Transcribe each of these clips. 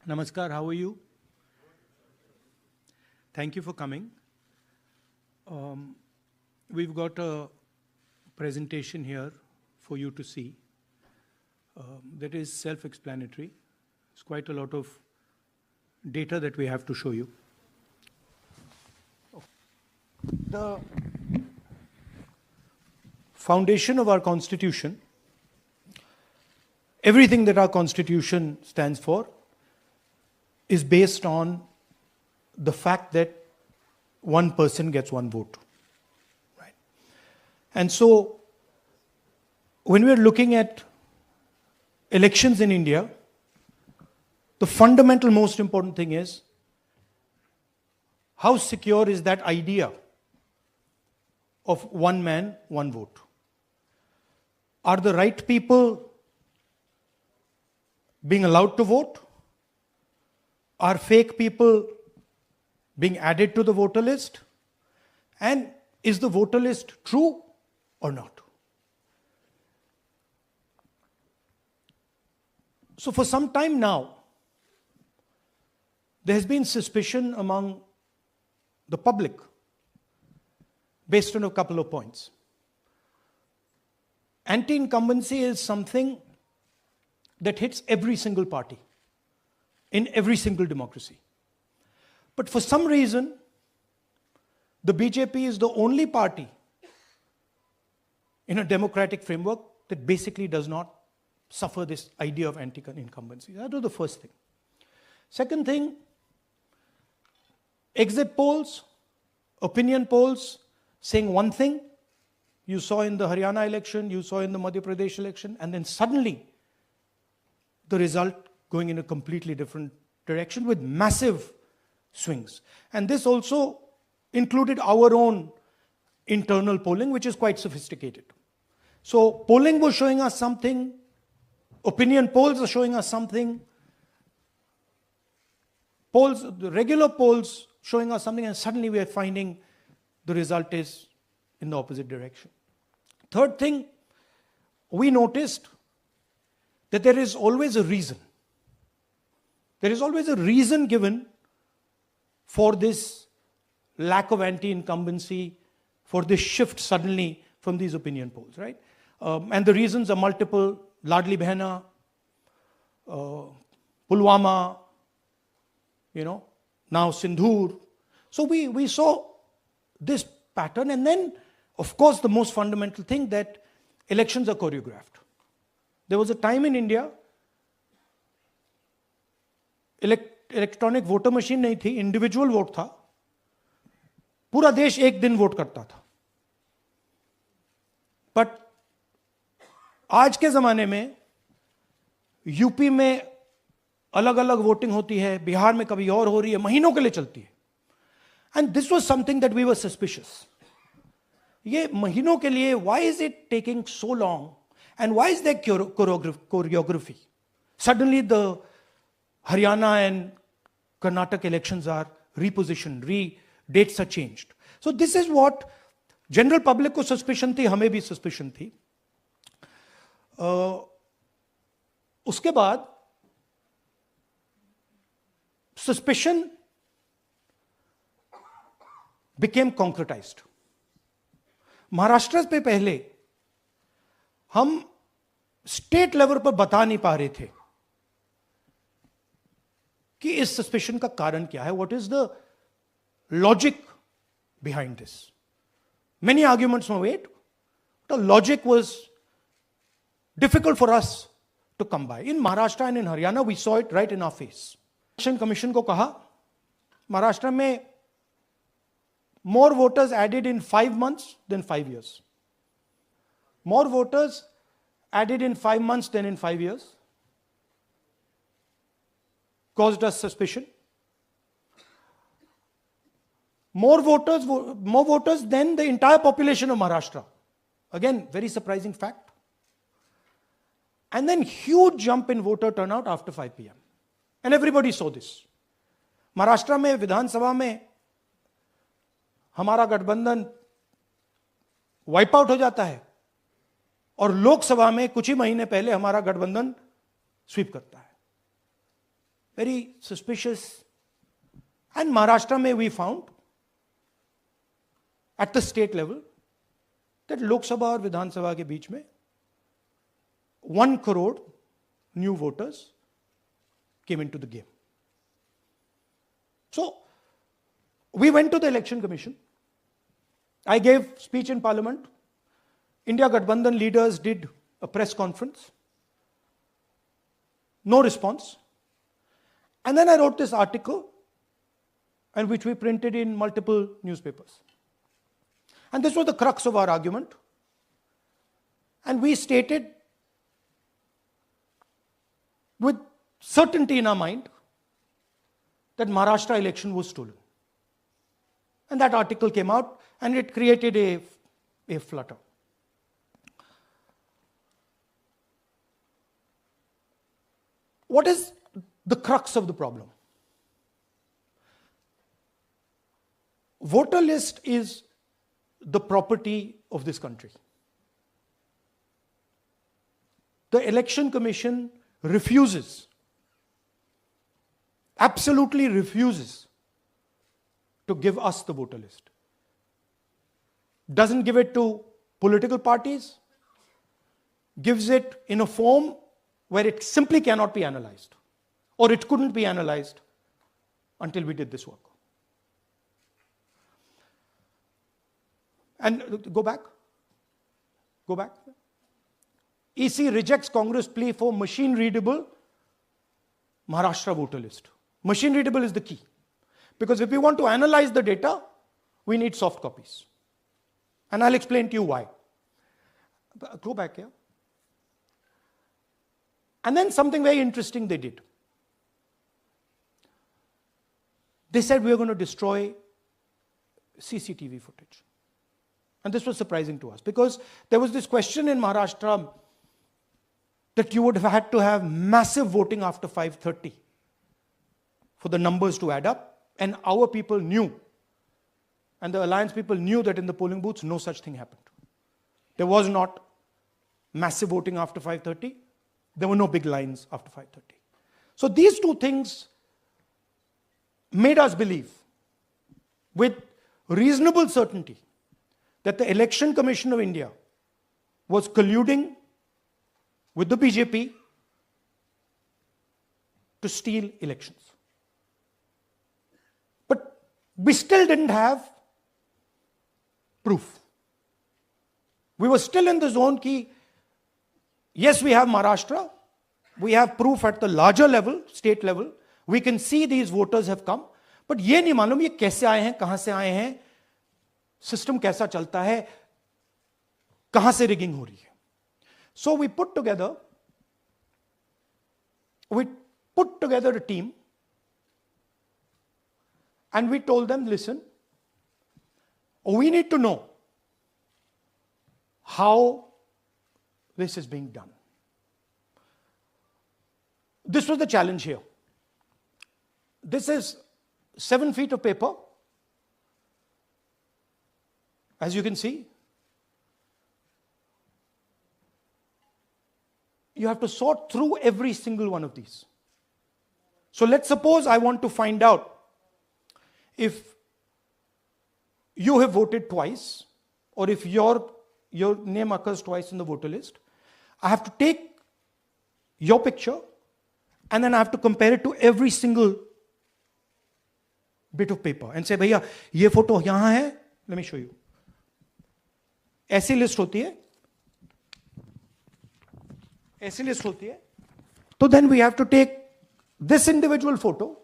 Namaskar, how are you? Thank you for coming. We've got a presentation here for you to see that is self-explanatory. It's quite a lot of data that we have to show you. The foundation of our Constitution, everything that our Constitution stands for, is based on the fact that one person gets one vote. Right? And so, when we're looking at elections in India, the fundamental most important thing is how secure is that idea of one man, one vote? Are the right people being allowed to vote? Are fake people being added to the voter list? And is the voter list true or not? So for some time now, there has been suspicion among the public based on a couple of points. Anti-incumbency is something that hits every single party in every single democracy. But for some reason, the BJP is the only party in a democratic framework that basically does not suffer this idea of anti-incumbency. That was the first thing. Second thing, exit polls, opinion polls saying one thing, you saw in the Haryana election, you saw in the Madhya Pradesh election, and then suddenly the result going in a completely different direction with massive swings. And this also included our own internal polling, which is quite sophisticated. So polling was showing us something, opinion polls are showing us something, the regular polls showing us something, and suddenly we are finding the result is in the opposite direction. Third thing, we noticed that there is always a reason. There is always a reason given for this lack of anti-incumbency, for this shift suddenly from these opinion polls, right? And the reasons are multiple: Ladli Behna, Pulwama, now Sindhur. So we saw this pattern, and then, of course, the most fundamental thing, that elections are choreographed. There was a time in India, electronic voter machine नहीं थी, individual vote था, पूरा देश एक दिन vote करता था. But आज के जमाने में यूपी में अलग अलग वोटिंग होती है, बिहार में कभी और हो रही है, महीनों के लिए चलती है. And this was something that we were suspicious. ये महीनों के लिए, why is it taking so long, and why is there choreography? Suddenly the Haryana and Karnataka elections are repositioned, dates are changed. So this is what general public को suspicion थी, हमें भी suspicion थी. उसके बाद suspicion became concretized. महाराष्ट्र पे पहले हम स्टेट लेवल पर बता नहीं पा रहे थे कि इस सस्पेशन का कारण क्या है, what is the logic behind this. Many arguments were made, the logic was difficult for us to come by. In Maharashtra and in Haryana we saw it right in our face. Election commission को कहा, महाराष्ट्र में more voters added in 5 months than 5 years. More voters added in 5 months than in 5 years. Caused us suspicion. More voters than the entire population of Maharashtra. Again, very surprising fact. And then huge jump in voter turnout after 5 p.m. And everybody saw this. Maharashtra में विधानसभा में हमारा गठबंधन wipe out हो जाता है और लोकसभा में कुछ ही महीने पहले हमारा गठबंधन स्वीप करता है. very suspicious. And Maharashtra mein we found at the state level that Lok Sabha और Vidhan Sabha के बीच में 1 crore new voters came into the game. So we went to the Election Commission. I gave speech in Parliament. India Gathbandhan leaders did a press conference. No response. And then I wrote this article, and which we printed in multiple newspapers. And this was the crux of our argument. And we stated with certainty in our mind that Maharashtra election was stolen. And that article came out, and it created a flutter. What is the crux of the problem? Voter list is the property of this country. The Election Commission refuses, absolutely refuses to give us the voter list. Doesn't give it to political parties, gives it in a form where it simply cannot be analyzed, or it couldn't be analyzed until we did this work. And go back. EC rejects Congress plea for machine-readable Maharashtra voter list. Machine-readable is the key. Because if we want to analyze the data, we need soft copies. And I'll explain to you why. Go back here. And then something very interesting they did. They said we are going to destroy CCTV footage. And this was surprising to us because there was this question in Maharashtra that you would have had to have massive voting after 5:30 for the numbers to add up. And our people knew, and the alliance people knew that in the polling booths, no such thing happened. There was not massive voting after 5:30. There were no big lines after 5:30. So these two things made us believe with reasonable certainty that the Election Commission of India was colluding with the BJP to steal elections. But we still didn't have proof. We were still in the zone ki, yes, we have Maharashtra, we have proof at the larger level, state level, we can see these voters have come, but ये नहीं मालूम ये कैसे आए हैं, कहां से आए हैं, सिस्टम कैसा चलता है, कहां से रिगिंग हो रही है. So we put together a team and we told them, listen, we need to know how this is being done. This was the challenge here. This is 7 feet of paper. As you can see, you have to sort through every single one of these. So let's suppose I want to find out if you have voted twice or if your name occurs twice in the voter list. I have to take your picture and then I have to compare it to every single bit of paper and say, भैया ये photo यहां है, let me show you. ऐसी list होती है, ऐसी list होती है. So then we have to take this individual photo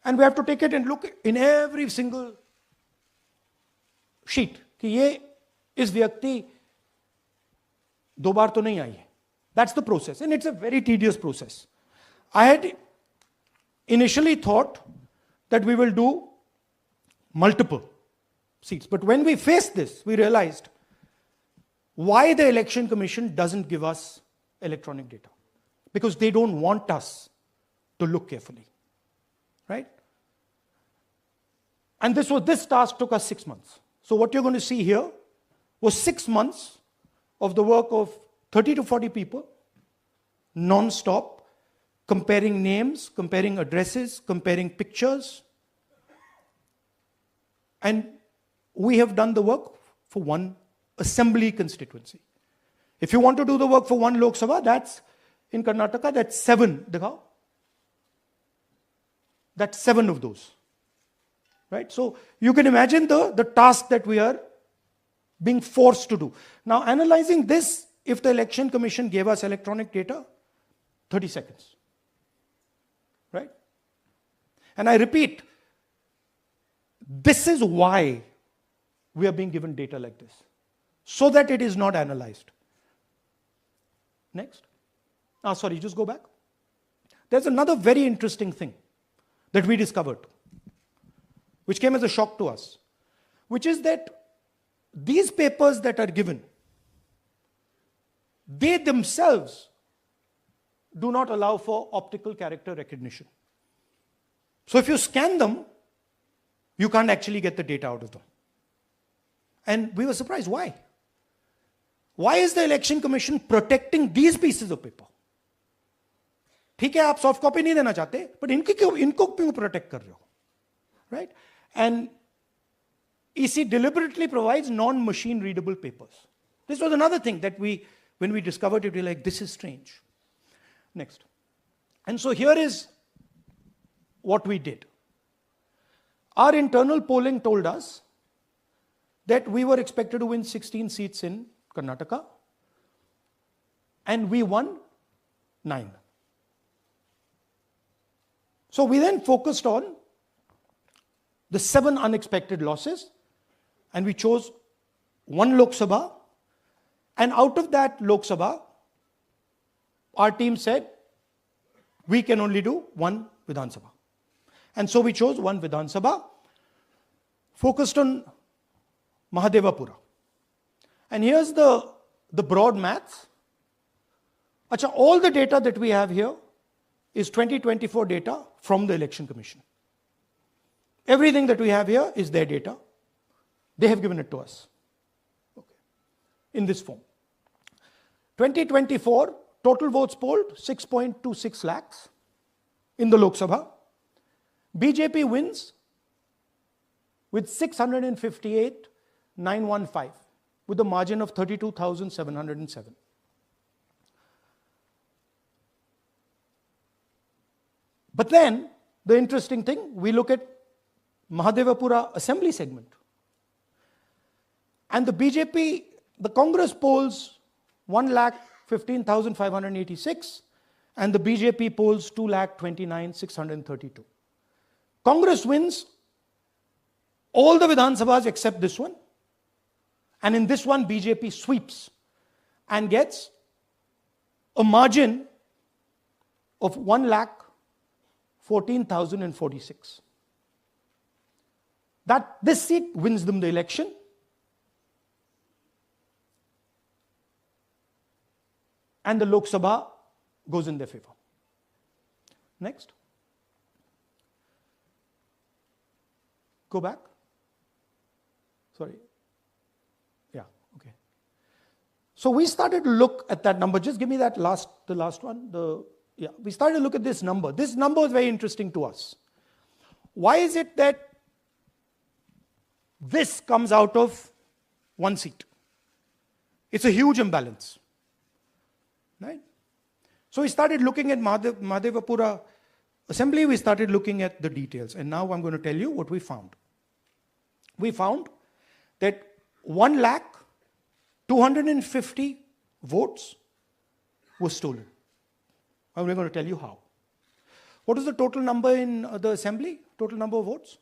and we have to take it and look in every single sheet कि ये इस व्यक्ति दो बार तो नहीं आई है. That's the process and it's a very tedious process. I had initially thought that we will do multiple seats, but when we faced this, we realized why the Election Commission doesn't give us electronic data. Because they don't want us to look carefully. Right? And this task took us 6 months. So what you're going to see here was 6 months of the work of 30 to 40 people, non-stop, comparing names, comparing addresses, comparing pictures. And we have done the work for one assembly constituency. If you want to do the work for one Lok Sabha, that's in Karnataka, that's 7. Dikhao. That's 7 of those. Right? So you can imagine the task that we are being forced to do. Now, analyzing this, if the Election Commission gave us electronic data, 30 seconds. Right? And I repeat, this is why we are being given data like this, so that it is not analyzed. Next. Sorry, just go back. There's another very interesting thing that we discovered, which came as a shock to us, which is that these papers that are given, they themselves do not allow for optical character recognition. So if you scan them, you can't actually get the data out of them. And we were surprised. Why? Why is the Election Commission protecting these pieces of paper? ठीक है, आप soft copy नहीं देना चाहते, but इनको क्यों protect कर रहे हो? Right? And EC deliberately provides non-machine readable papers. This was another thing that when we discovered it, we were like, this is strange. Next. And so here is what we did. Our internal polling told us that we were expected to win 16 seats in Karnataka, and we won 9. So we then focused on the 7 unexpected losses, and we chose 1 Lok Sabha, and out of that Lok Sabha, our team said, we can only do 1 Vidhan Sabha. And so we chose 1 Vidhan Sabha, focused on Mahadevapura. And here's the broad maths. Achha, all the data that we have here is 2024 data from the Election Commission. Everything that we have here is their data. They have given it to us. Okay. In this form. 2024, total votes polled, 6.26 lakhs in the Lok Sabha. BJP wins with 658,915 with a margin of 32,707. But then, the interesting thing, we look at Mahadevapura assembly segment. And the BJP, the Congress polls 1,15,586 and the BJP polls 2,29,632. Congress wins all the Vidhan Sabhas except this one. And in this one, BJP sweeps and gets a margin of 1,14,046. This seat wins them the election. And the Lok Sabha goes in their favor. Next. Go back. Sorry. Yeah, okay. So we started to look at that number. Just give me the last one. We started to look at this number. This number is very interesting to us. Why is it that this comes out of 1 seat? It's a huge imbalance. Right? So we started looking at Mahadevapura assembly, we started looking at the details. And now I'm going to tell you what we found. We found that 1,250,000 votes were stolen. And we're going to tell you how. What is the total number in the assembly? Total number of votes?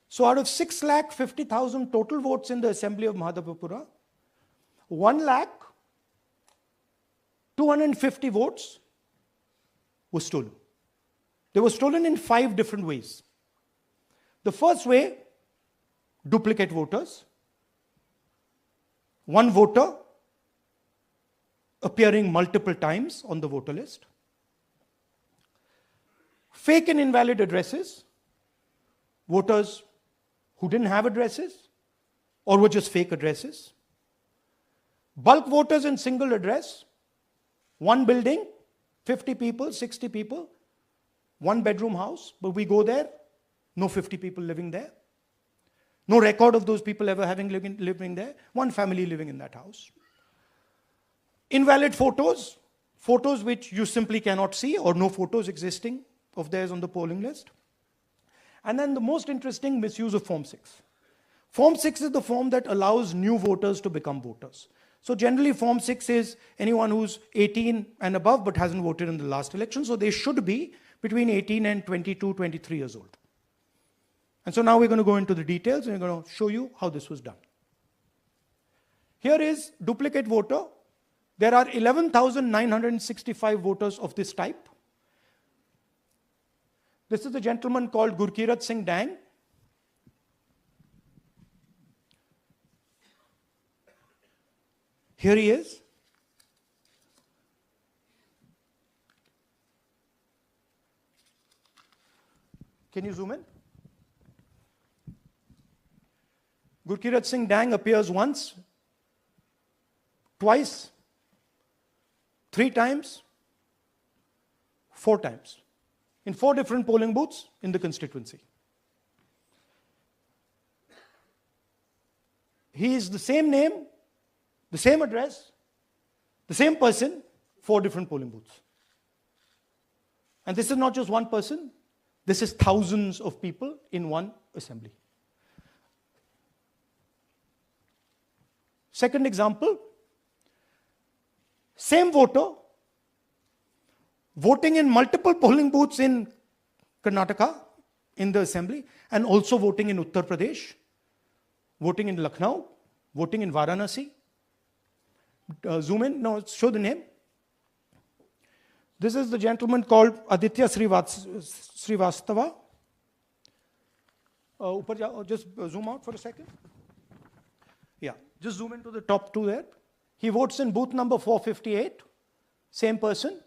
So out of 6,50,000 total votes in the assembly of Mahadevapura, 1,250,000 votes were stolen. They were stolen in 5 different ways. The first way, duplicate voters. One voter appearing multiple times on the voter list. Fake and invalid addresses. Voters who didn't have addresses or were just fake addresses. Bulk voters in single address. One building, 50 people, 60 people, one bedroom house, but we go there, no 50 people living there. No record of those people ever having living there. One family living in that house. Invalid photos, photos which you simply cannot see or no photos existing of theirs on the polling list. And then the most interesting, misuse of Form 6. Form 6 is the form that allows new voters to become voters. So generally Form 6 is anyone who's 18 and above but hasn't voted in the last election. So they should be between 18 and 22, 23 years old. And so now we're going to go into the details and we're going to show you how this was done. Here is duplicate voter. There are 11,965 voters of this type. This is a gentleman called Gurkirat Singh Dang. Here he is. Can you zoom in? Gurkirat Singh Dang appears once, twice, 3 times, 4 times, in 4 different polling booths in the constituency. He is the same name, the same address, the same person, 4 different polling booths. And this is not just one person, this is thousands of people in one assembly. Second example, same voter voting in multiple polling booths in Karnataka in the assembly and also voting in Uttar Pradesh, voting in Lucknow, voting in Varanasi. Zoom in, no, show the name. This is the gentleman called Aditya Srivastava. Just zoom out for a second. Yeah, just zoom into the top 2 there. He votes in booth number 458, same person.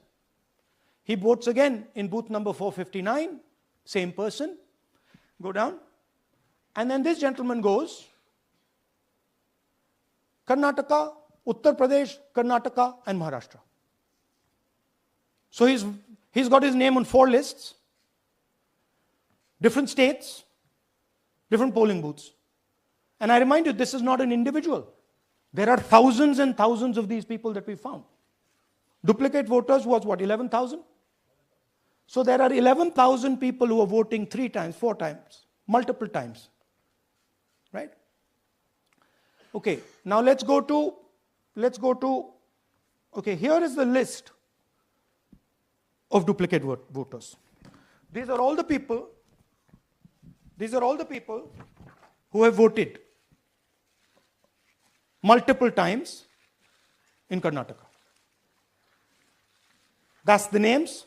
He votes again in booth number 459, same person. Go down. And then this gentleman goes Karnataka, Uttar Pradesh, Karnataka, and Maharashtra. So he's got his name on 4 lists, different states, different polling booths. And I remind you, this is not an individual. There are thousands and thousands of these people that we found. Duplicate voters was what, 11,000? So there are 11,000 people who are voting 3 times, 4 times, multiple times. Right? Okay, now let's go to, okay, here is the list of duplicate voters. These are all the people who have voted multiple times in Karnataka. That's the names,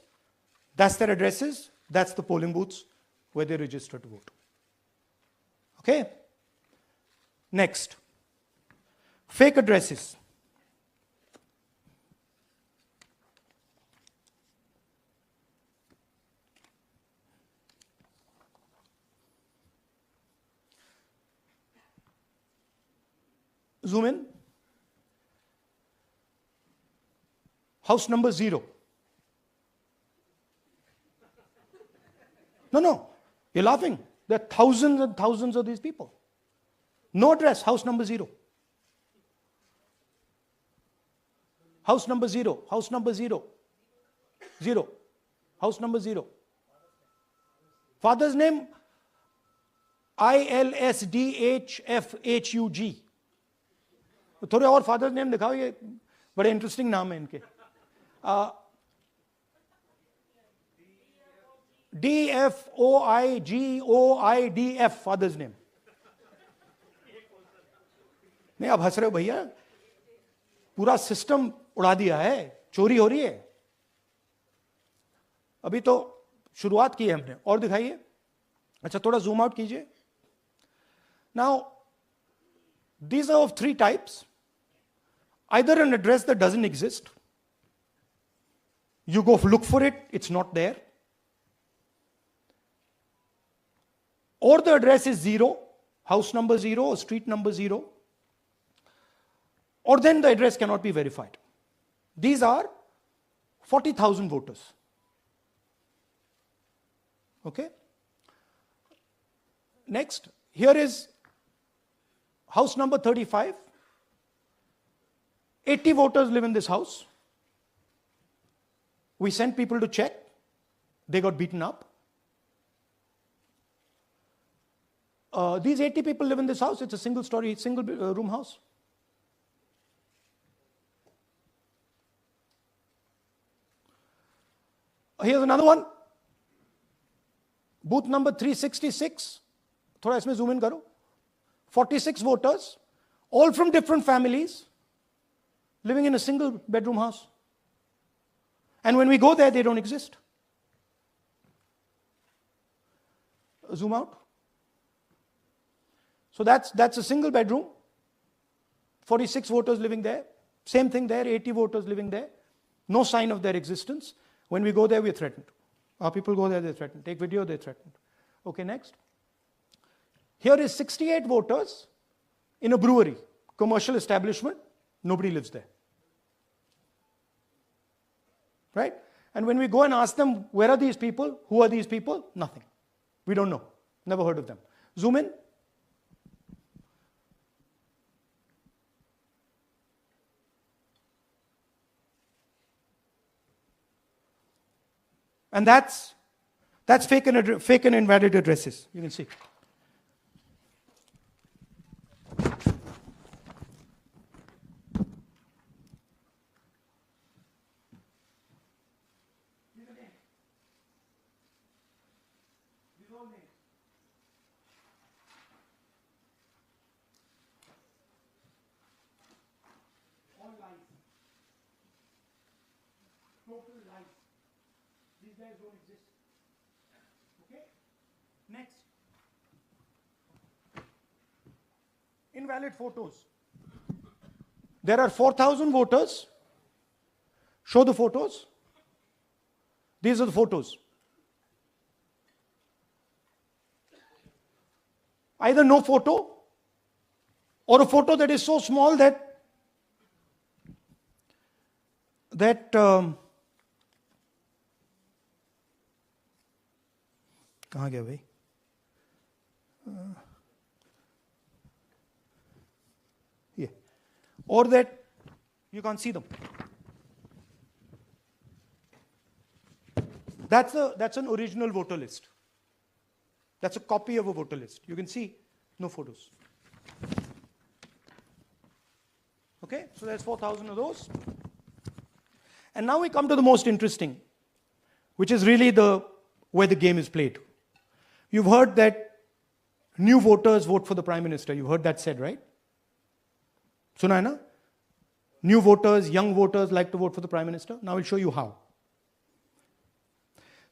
that's their addresses, that's the polling booths where they registered to vote. Okay? Next, fake addresses. Zoom in. House number 0. No, you're laughing. There are thousands and thousands of these people. No address, house number 0. House number 0, house number 0. 0. House number 0. Father's name, ILSDHFHUG. थोड़े और father's name दिखाओ, ये बड़े interesting नाम है इनके. DFOIGOIDF father's name. नहीं, आप हंस रहे हो भैया, पूरा सिस्टम उड़ा दिया है, चोरी हो रही है. अभी तो शुरुआत की है हमने. और दिखाइए. अच्छा, थोड़ा जूम आउट कीजिए. Now these are of 3 types. Either an address that doesn't exist, you go look for it, it's not there, or the address is 0, house number 0 or street number 0, or then the address cannot be verified. These are 40,000 voters. Okay? Next, here is house number 35. 80 voters live in this house. We sent people to check. They got beaten up. These 80 people live in this house. It's a single story, single room house. Here's another one. Booth number 366. थोड़ा इसमें zoom in करो. 46 voters, all from different families, living in a single bedroom house. And when we go there, they don't exist. Zoom out. So that's a single bedroom. 46 voters living there. Same thing there, 80 voters living there. No sign of their existence. When we go there, we're threatened. Our people go there, they're threatened. Take video, they're threatened. Okay, next. Here is 68 voters in a brewery, commercial establishment. Nobody lives there. Right? And when we go and ask them, where are these people? Who are these people? Nothing. We don't know. Never heard of them. Zoom in. And that's fake and invalid addresses. You can see. All lies. Total lies. These guys don't exist. Okay? Next. Invalid photos. There are 4,000 voters. Show the photos. These are the photos. Either no photo or a photo that is so small that कहाँ गया भाई? Yeah. Or that you can't see them. That's an original voter list. That's a copy of a voter list. You can see no photos. Okay, so there's 4,000 of those. And now we come to the most interesting, which is really where the game is played. You've heard that new voters vote for the Prime Minister. You've heard that said, right? Suna hai na? New voters, young voters like to vote for the Prime Minister. Now I'll show you how.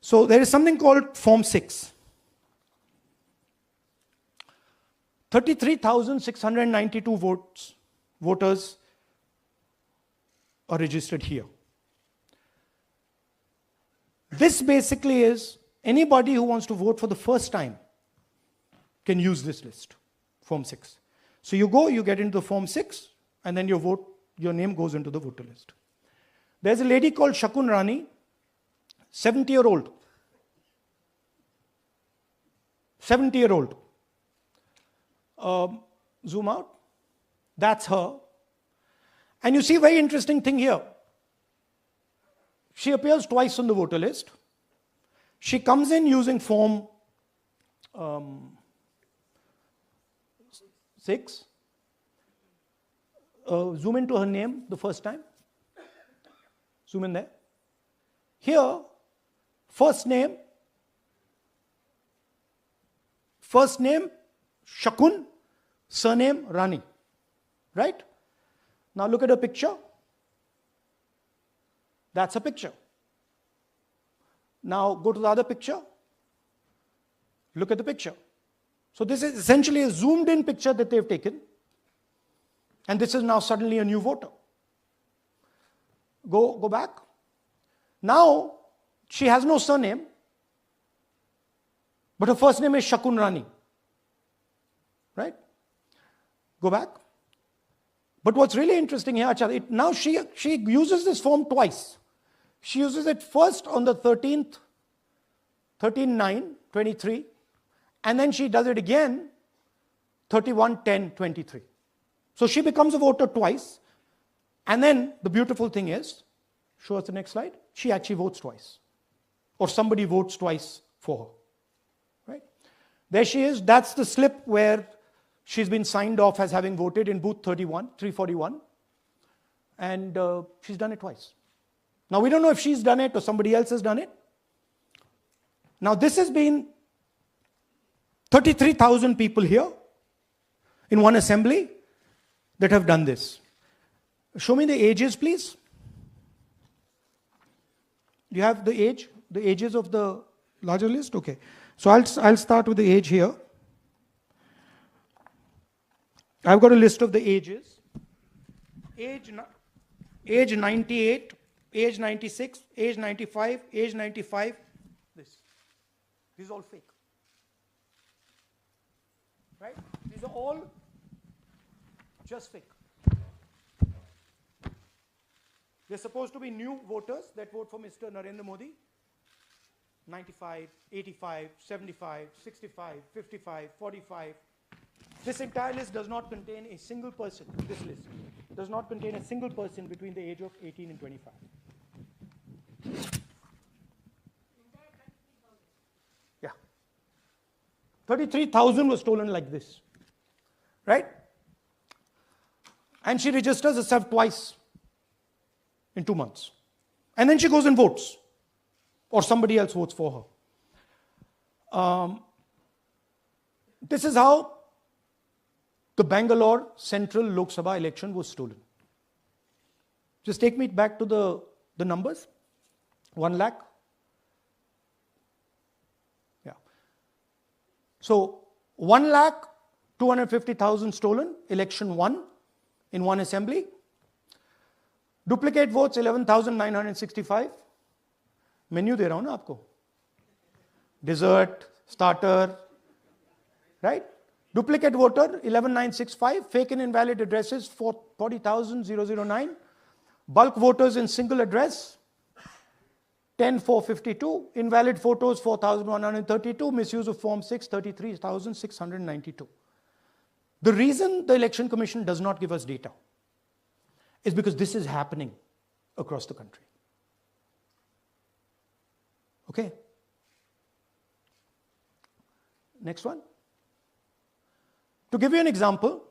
So there is something called Form 6. 33,692 voters are registered here. This basically is anybody who wants to vote for the first time can use this list, Form 6. So you go, you get into the Form 6, and then your name goes into the voter list. There's a lady called Shakun Rani, 70-year-old. 70-year-old. Zoom out. That's her. And you see a very interesting thing here. She appears twice on the voter list. She comes in using Form 6. Zoom into her name the first time. Zoom in there. Here, first name Shakun, surname Rani. Right? Now look at her picture. That's a picture. Now go to the other picture. Look at the picture. So this is essentially a zoomed in picture that they've taken. And this is now suddenly a new voter. Go back. Now she has no surname, but her first name is Shakun Rani. Right? Go back. But what's really interesting here, now she uses this form twice. She uses it first on the 13th, 13/9/23, and then she does it again 31/10/23. So she becomes a voter twice, and then the beautiful thing is, show us the next slide, she actually votes twice, or somebody votes twice for her. Right? There she is. That's the slip where she's been signed off as having voted in booth 341, and she's done it twice. Now we don't know if she's done it or somebody else has done it. Now this has been 33,000 people here in one assembly that have done this. Show me the ages, please. Do you have the ages of the larger list? Okay. So I'll start with the age here. I've got a list of the ages. Age 98, age 96, age 95, age 95. This is all fake. Right? These are all just fake. They're supposed to be new voters that vote for Mr. Narendra Modi. 95, 85, 75, 65, 55, 45. This entire list does not contain a single person. This list does not contain a single person between the age of 18 and 25. Yeah. 33,000 was stolen like this. Right? And she registers herself twice in 2 months. And then she goes and votes. Or somebody else votes for her. This is how the Bangalore Central Lok Sabha election was stolen. Just take me back to the numbers. 1 lakh. Yeah. So 1,250,000 stolen, election won in one assembly. Duplicate votes 11,965. Menu दे रहा हूं ना आपको. Dessert, starter, right? Duplicate voter 11,965. Fake and invalid addresses 40,009. Bulk voters in single address 10,452. Invalid photos 4,132. Misuse of Form 6 33,692. The reason the Election Commission does not give us data is because this is happening across the country. Okay. Next one. To give you an example,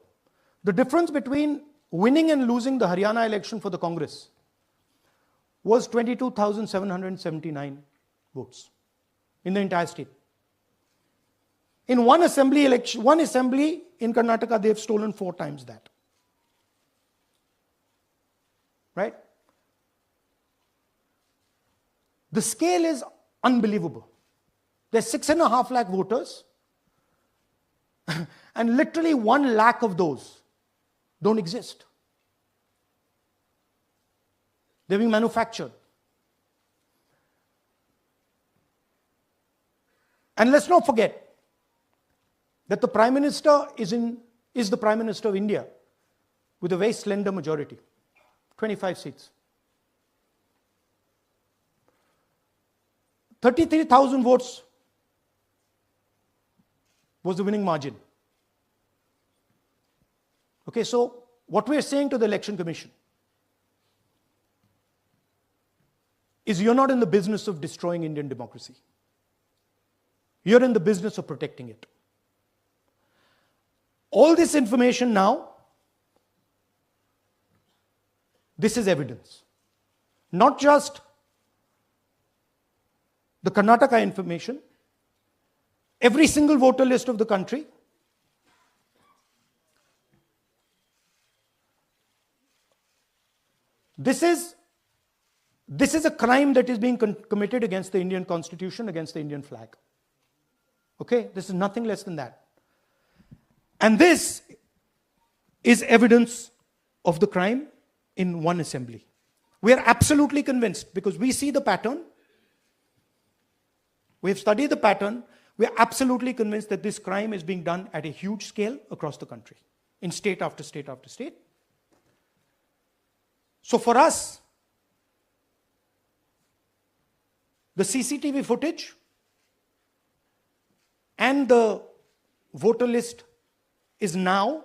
the difference between winning and losing the Haryana election for the Congress was 22,779 votes in the entire state. In one assembly election, one assembly in Karnataka, they've stolen 4 times that. Right? The scale is unbelievable. There's 6.5 lakh voters, and literally 1 lakh of those don't exist. They're being manufactured. And let's not forget that the Prime Minister is the Prime Minister of India with a very slender majority, 25 seats. 33,000 votes was the winning margin. Okay, so what we are saying to the Election Commission is you're not in the business of destroying Indian democracy. You're in the business of protecting it. All this information now, this is evidence. Not just the Karnataka information, every single voter list of the country. This is a crime that is being committed against the Indian Constitution, against the Indian flag. Okay, this is nothing less than that. And this is evidence of the crime in one assembly. We are absolutely convinced because we see the pattern. We have studied the pattern. We are absolutely convinced that this crime is being done at a huge scale across the country, in state after state after state. So for us, the CCTV footage and the voter list is now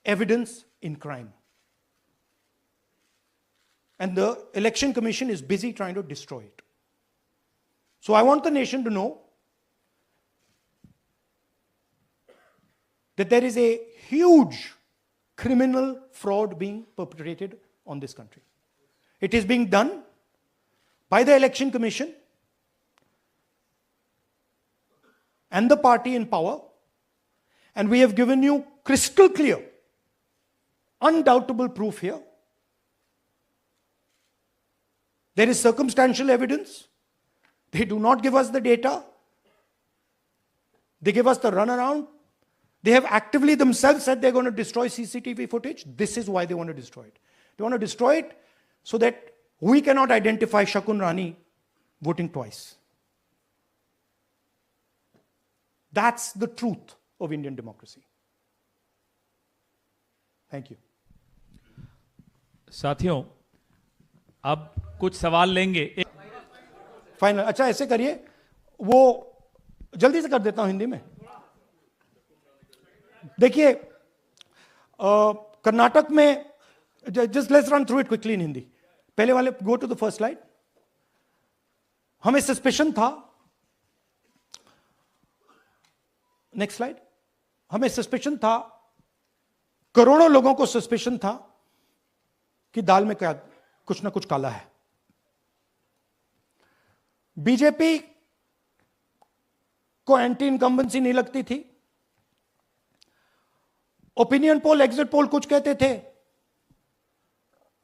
evidence in crime. And the Election Commission is busy trying to destroy it. So I want the nation to know that there is a huge criminal fraud being perpetrated on this country. It is being done by the Election Commission and the party in power, and we have given you crystal clear, undoubtable proof here. There is circumstantial evidence. They do not give us the data. They give us the runaround. They have actively themselves said they're going to destroy CCTV footage. This is why they want to destroy it. They want to destroy it so that we cannot identify Shakun Rani voting twice. That's the truth of Indian democracy. Thank you. साथियों, अब कुछ सवाल लेंगे. Final. अच्छा, ऐसे करिए, वो जल्दी से कर देता हूं हिंदी में. देखिए, कर्नाटक में, just let's run through it quickly in Hindi. पहले वाले, go to the first slide. हमें सस्पेशन था, नेक्स्ट स्लाइड. हमें सस्पेशन था, करोड़ों लोगों को सस्पेशन था कि दाल में क्या कुछ ना कुछ काला है. बीजेपी को एंटी इनकम्बेंसी नहीं लगती थी. ओपिनियन पोल, एग्जिट पोल कुछ कहते थे,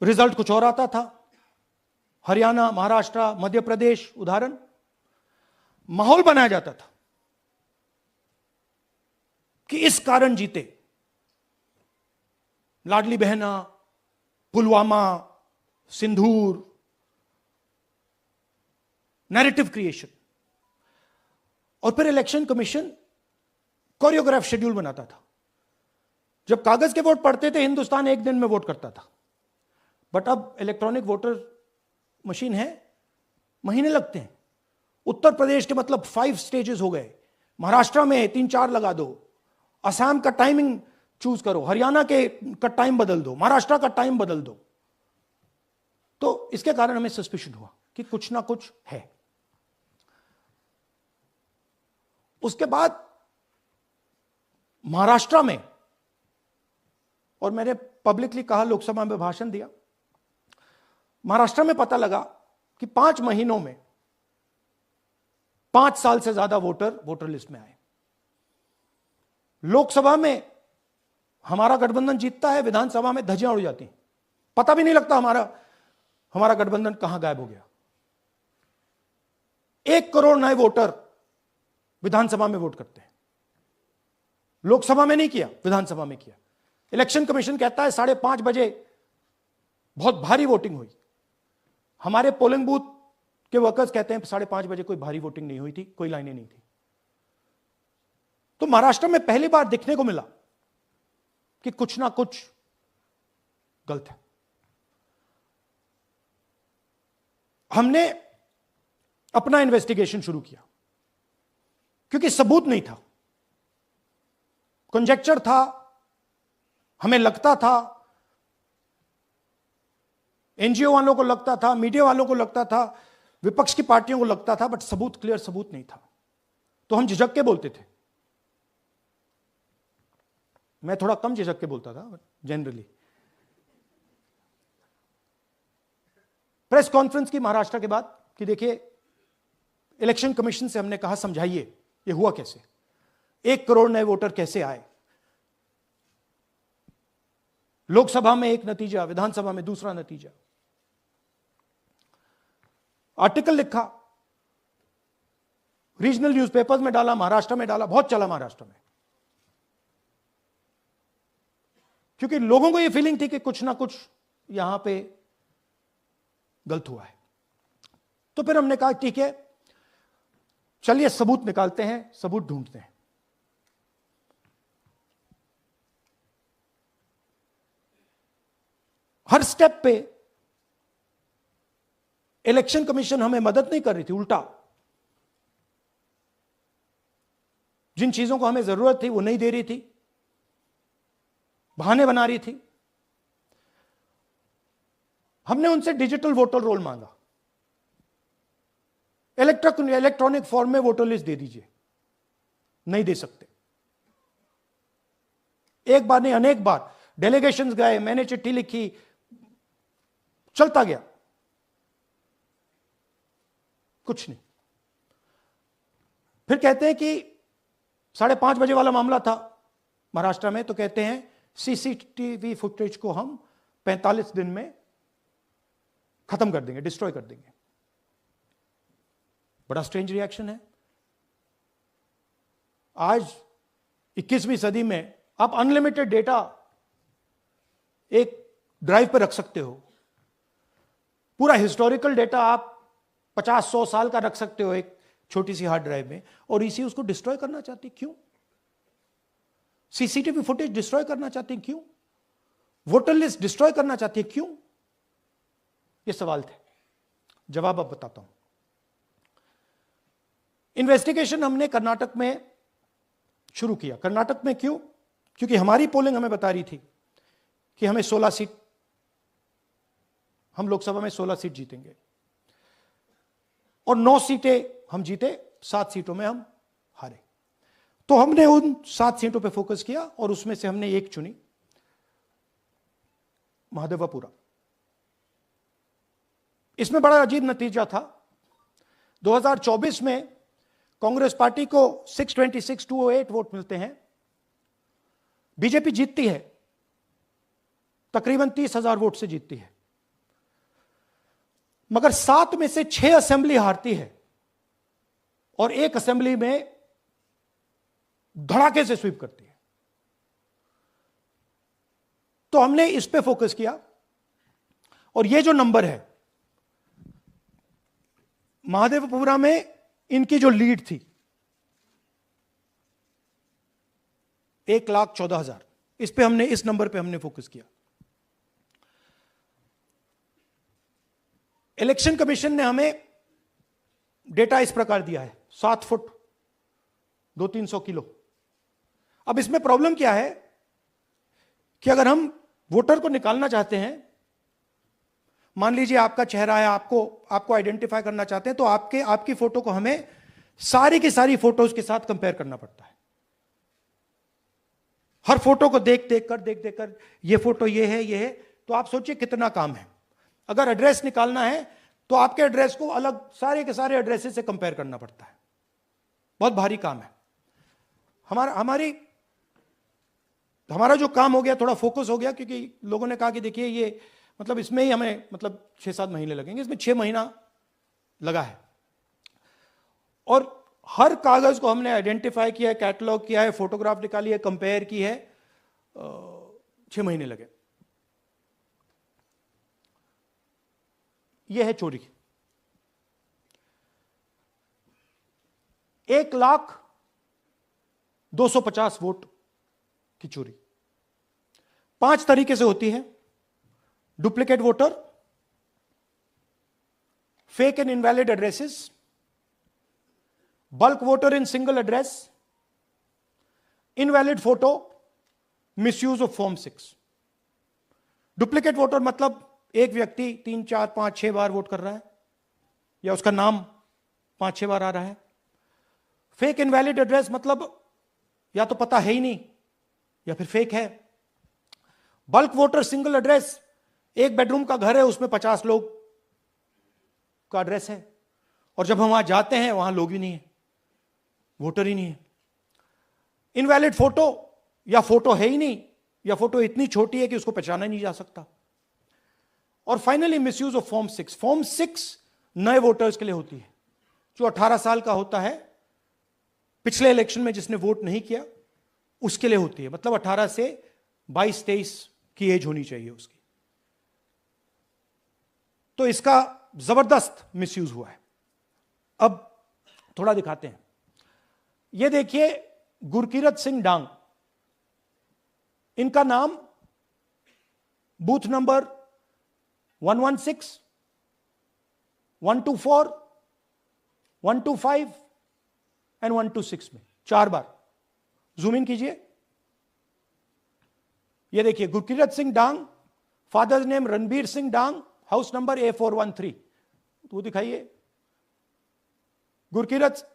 रिजल्ट कुछ और आता था. हरियाणा, महाराष्ट्र, मध्य प्रदेश उदाहरण. माहौल बनाया जाता था कि इस कारण जीते. लाडली बहना, पुलवामा, सिंदूर, नैरेटिव क्रिएशन. और फिर इलेक्शन कमीशन कोरियोग्राफ शेड्यूल बनाता था. जब कागज के वोट पड़ते थे, हिंदुस्तान एक दिन में वोट करता था. बट अब इलेक्ट्रॉनिक वोटर मशीन है, महीने लगते हैं. उत्तर प्रदेश के मतलब 5 स्टेजेस हो गए. महाराष्ट्र में 3-4 लगा दो. असम का टाइमिंग चूज करो, हरियाणा के का टाइम बदल दो, महाराष्ट्र का टाइम बदल दो. तो इसके कारण हमें सस्पिशन हुआ कि कुछ ना कुछ है. उसके बाद महाराष्ट्र में, और मैंने पब्लिकली कहा, लोकसभा में भाषण दिया, महाराष्ट्र में पता लगा कि 5 महीनों में 5 साल से ज्यादा वोटर लिस्ट में आए. लोकसभा में हमारा गठबंधन जीतता है, विधानसभा में धज्जियां उड़ जाती हैं. पता भी नहीं लगता हमारा गठबंधन कहां गायब हो गया. 1 करोड़ नए वोटर विधानसभा में वोट करते हैं. लोकसभा में नहीं किया, विधानसभा में किया. इलेक्शन कमीशन कहता है 5:30 बजे बहुत भारी वोटिंग हुई. हमारे पोलिंग बूथ के वर्कर्स कहते हैं 5:30 बजे कोई भारी वोटिंग नहीं हुई थी, कोई लाइनें नहीं थी. तो महाराष्ट्र में पहली बार दिखने को मिला कि कुछ ना कुछ गलत है. हमने अपना इन्वेस्टिगेशन शुरू किया क्योंकि सबूत नहीं था, कंजेक्चर था. हमें लगता था, एनजीओ वालों को लगता था, मीडिया वालों को लगता था, विपक्ष की पार्टियों को लगता था, बट क्लियर सबूत नहीं था. तो हम झिझक के बोलते थे. मैं थोड़ा कम झिझक के बोलता था जनरली. प्रेस कॉन्फ्रेंस की महाराष्ट्र के बाद कि देखिए, इलेक्शन कमीशन से हमने कहा समझाइए ये हुआ कैसे, 1 करोड़ नए वोटर कैसे आए. लोकसभा में एक नतीजा, विधानसभा में दूसरा नतीजा. आर्टिकल लिखा, रीजनल न्यूज़पेपर्स में डाला, महाराष्ट्र में डाला, बहुत चला महाराष्ट्र में. क्योंकि लोगों को यह फीलिंग थी कि कुछ ना कुछ यहां पे गलत हुआ है. तो फिर हमने कहा ठीक है, चलिए सबूत निकालते हैं, सबूत ढूंढते हैं. हर स्टेप पे इलेक्शन कमीशन हमें मदद नहीं कर रही थी, उल्टा जिन चीजों को हमें जरूरत थी वो नहीं दे रही थी, बहाने बना रही थी। हमने उनसे डिजिटल वोटर रोल मांगा, इलेक्ट्रॉनिक फॉर्म में वोटर लिस्ट दे दीजिए, नहीं दे सकते। एक बार नहीं, अनेक बार डेलीगेशंस गए, मैंने चिट्ठी लिखी, चलता गया, कुछ नहीं। फिर कहते हैं कि 5:30 बजे वाला मामला था महाराष्ट्र में, तो कहते हैं सीसीटीवी फुटेज को हम 45 दिन में खत्म कर देंगे, डिस्ट्रॉय कर देंगे। बड़ा स्ट्रेंज रिएक्शन है। आज 21वीं सदी में आप अनलिमिटेड डेटा एक ड्राइव पर रख सकते हो, पूरा हिस्टोरिकल डेटा आप 50-100 साल का रख सकते हो एक छोटी सी हार्ड ड्राइव में, और इसी उसको डिस्ट्रॉय करना चाहती, क्यों? सीसीटीवी फुटेज डिस्ट्रॉय करना चाहती, क्यों? वोटर लिस्ट डिस्ट्रॉय करना चाहती है, क्यों? ये सवाल थे, जवाब अब बताता हूं। इन्वेस्टिगेशन हमने कर्नाटक में शुरू किया। कर्नाटक में क्यों? क्योंकि हमारी पोलिंग हमें बता रही थी कि हमें 16 सीट, हम लोकसभा में 16 सीट जीतेंगे, और 9 सीटें हम जीते, 7 सीटों में हम हारे। तो हमने उन 7 सीटों पे फोकस किया और उसमें से हमने एक चुनी, महादेवपुरा। इसमें बड़ा अजीब नतीजा था। 2024 में कांग्रेस पार्टी को 626-208 वोट मिलते हैं, बीजेपी जीतती है, तकरीबन 30,000 वोट से जीतती है, मगर 7 में से 6 असेंबली हारती है और एक असेंबली में धड़ाके से स्वीप करती है। तो हमने इस पे फोकस किया, और ये जो नंबर है, महादेवपुरा में इनकी जो लीड थी 1,14,000, इस पे हमने, इस नंबर पे हमने फोकस किया। इलेक्शन कमीशन ने हमें डेटा इस प्रकार दिया है, 7 फुट 200-300 किलो। अब इसमें प्रॉब्लम क्या है कि अगर हम वोटर को निकालना चाहते हैं, मान लीजिए आपका चेहरा है, आपको आइडेंटिफाई करना चाहते हैं, तो आपकी फोटो को हमें सारी की सारी फोटोज के साथ कंपेयर करना पड़ता है। हर फोटो को देख देख कर ये फोटो ये है, तो आप सोचिए कितना काम है। अगर एड्रेस निकालना है तो आपके एड्रेस को अलग सारे के सारे एड्रेसेस से कंपेयर करना पड़ता है, बहुत भारी काम है। हमारा जो काम हो गया, थोड़ा फोकस हो गया, क्योंकि लोगों ने कहा कि देखिए ये मतलब इसमें ही हमें मतलब 6-7 महीने लगेंगे, इसमें 6 महीना लगा है। और हर कागज को हमने आइडेंटिफाई किया है, कैटलॉग किया है, फोटोग्राफ निकाली है, कंपेयर की है, 6 महीने लगे। यह है चोरी। 1,02,50 वोट की चोरी 5 तरीके से होती है: duplicate voter, fake and invalid addresses, bulk voter in single address, invalid photo, misuse of form 6। Duplicate voter मतलब एक व्यक्ति 3, 4, 5, 6 बार वोट कर रहा है, या उसका नाम 5-6 बार आ रहा है। फेक इनवैलिड एड्रेस मतलब या तो पता है ही नहीं या फिर फेक है। बल्क वोटर सिंगल एड्रेस, एक बेडरूम का घर है, उसमें 50 लोग का एड्रेस है, और जब हम वहां जाते हैं वहां लोग ही नहीं है, वोटर ही नहीं है। इनवैलिड फोटो, या फोटो है ही नहीं, या फोटो इतनी छोटी है कि उसको पहचाना नहीं जा सकता। और finally misuse of form 6। Form 6 नए वोटर्स के लिए होती है, जो 18 साल का होता है, पिछले इलेक्शन में जिसने वोट नहीं किया उसके लिए होती है, मतलब 18 से 22-23 की एज होनी चाहिए उसकी। तो इसका जबरदस्त मिसयूज हुआ है। अब थोड़ा दिखाते हैं। यह देखिए, गुरकीरत सिंह डांग, इनका नाम बूथ नंबर 116 124, 125 एंड 126 में 4 बार। जूम इन कीजिए, ये देखिए गुरकीरत सिंह डांग, फादर्स नेम रणबीर सिंह डांग, हाउस नंबर A413, वो दिखाइए। गुरकीरत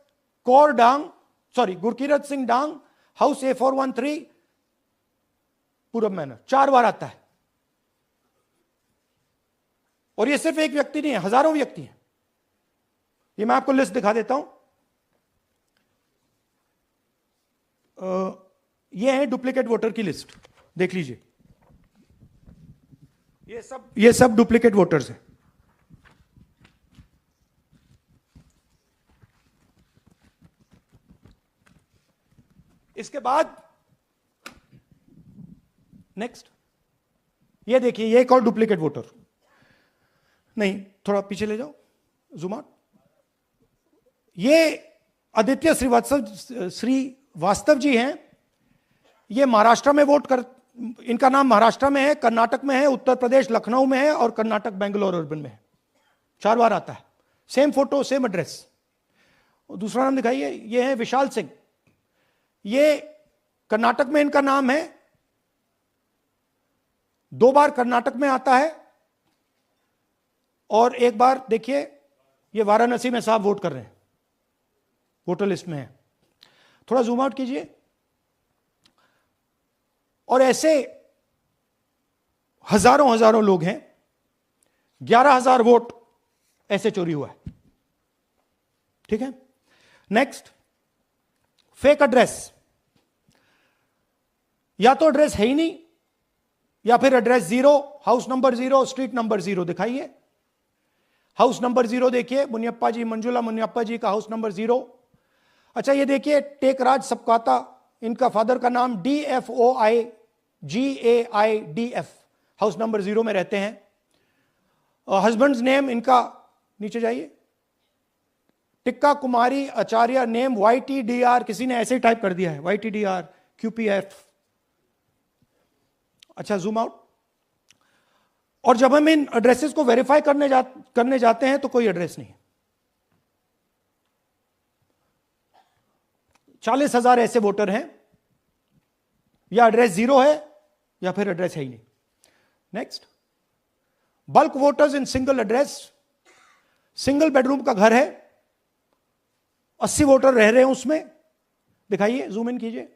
कौर डांग, सॉरी गुरकीरत सिंह डांग, हाउस A413, पूरब मैनर, 4 बार आता है। और ये सिर्फ एक व्यक्ति नहीं है, हजारों व्यक्ति हैं। ये मैं आपको लिस्ट दिखा देता हूं। ये है डुप्लीकेट वोटर की लिस्ट, देख लीजिए। ये सब डुप्लीकेट वोटर्स हैं। इसके बाद नेक्स्ट, ये देखिए, ये एक और डुप्लीकेट वोटर, नहीं थोड़ा पीछे ले जाओ, जूम आउट। ये आदित्य श्रीवास्तव जी हैं। ये महाराष्ट्र में वोट कर, इनका नाम महाराष्ट्र में है, कर्नाटक में है, उत्तर प्रदेश लखनऊ में है और कर्नाटक बेंगलोर अर्बन में है। 4 बार आता है, सेम फोटो सेम एड्रेस। दूसरा नाम दिखाइए, ये है विशाल सिंह। ये कर्नाटक में इनका नाम है, 2 बार कर्नाटक में आता है और 1 बार देखिए ये वाराणसी में साहब वोट कर रहे हैं, वोटर लिस्ट में है। थोड़ा जूम आउट कीजिए। और ऐसे हजारों लोग हैं, 11,000 वोट ऐसे चोरी हुआ है। ठीक है, नेक्स्ट, फेक एड्रेस। या तो एड्रेस है ही नहीं, या फिर address 0, house number 0, street number 0 दिखाइए। हाउस नंबर 0 देखिए, मुनियप्पा जी, मंजुला मुनियप्पा जी का हाउस नंबर 0। अच्छा ये देखिए, टेकराज सबकाता, इनका फादर का नाम DFOIGAIDF, हाउस नंबर 0 में रहते हैं। हस्बैंड्स नेम इनका, नीचे जाइए, टिक्का कुमारी आचार्य, नेम YTDR, किसी ने ऐसे ही टाइप कर दिया है, YTDR QPF। अच्छा जूम आउट। और जब हम इन एड्रेसेस को वेरीफाई करने जाते हैं तो कोई एड्रेस नहीं है। 40,000 ऐसे वोटर हैं, या एड्रेस 0 है या फिर एड्रेस है ही नहीं। Next, bulk voters in single address. Single bedroom का घर है, 80 वोटर रह रहे हैं उसमें, दिखाइए, जूम इन कीजिए।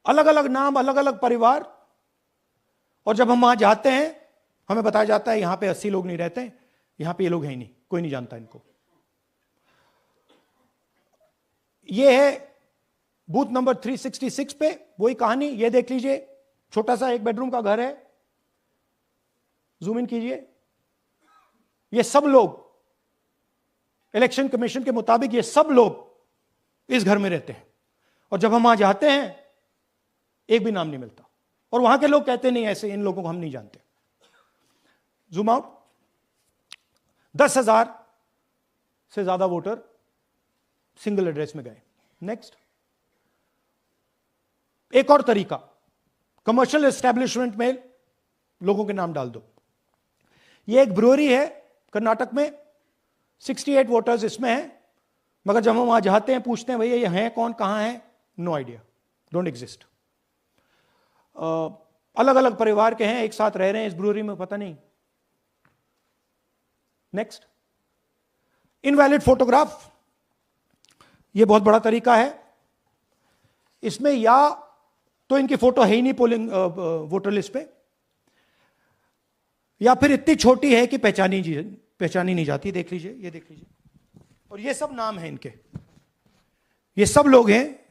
अलग अलग नाम, अलग अलग परिवार। और जब हम वहां जाते हैं हमें बताया जाता है यहां पे 80 लोग नहीं रहते, यहां पे ये लोग हैं ही नहीं, कोई नहीं जानता इनको। ये है बूथ नंबर 366 पे वही कहानी, ये देख लीजिए, छोटा सा 1 बेडरूम का घर है, जूम इन कीजिए। ये सब लोग इलेक्शन कमीशन के मुताबिक, ये सब लोग इस घर में रहते हैं। और जब हम वहां जाते हैं एक भी नाम नहीं मिलता, और वहां के लोग कहते नहीं ऐसे, इन लोगों को हम नहीं जानते। Zoom out. 10,000 से ज्यादा वोटर सिंगल एड्रेस में गए। नेक्स्ट, एक और तरीका, कमर्शियल एस्टेब्लिशमेंट में लोगों के नाम डाल दो। ये एक ब्रूअरी है कर्नाटक में, 68 वोटर्स इसमें हैं, मगर जब हम वहां जाते हैं पूछते हैं भैया ये हैं कौन, कहां है, नो आइडिया, डोंट एग्जिस्ट। अलग अलग परिवार के हैं, एक साथ रह रहे हैं इस ब्रूअरी में, पता नहीं। Next, invalid photograph. यह बहुत बड़ा तरीका है। इसमें या तो इनकी फोटो है ही नहीं पोलिंग वोटर लिस्ट पे, या फिर इतनी छोटी है कि पहचानी नहीं जाती। देख लीजिए, ये देख लीजिए, और ये सब नाम है इनके। ये सब लोग हैं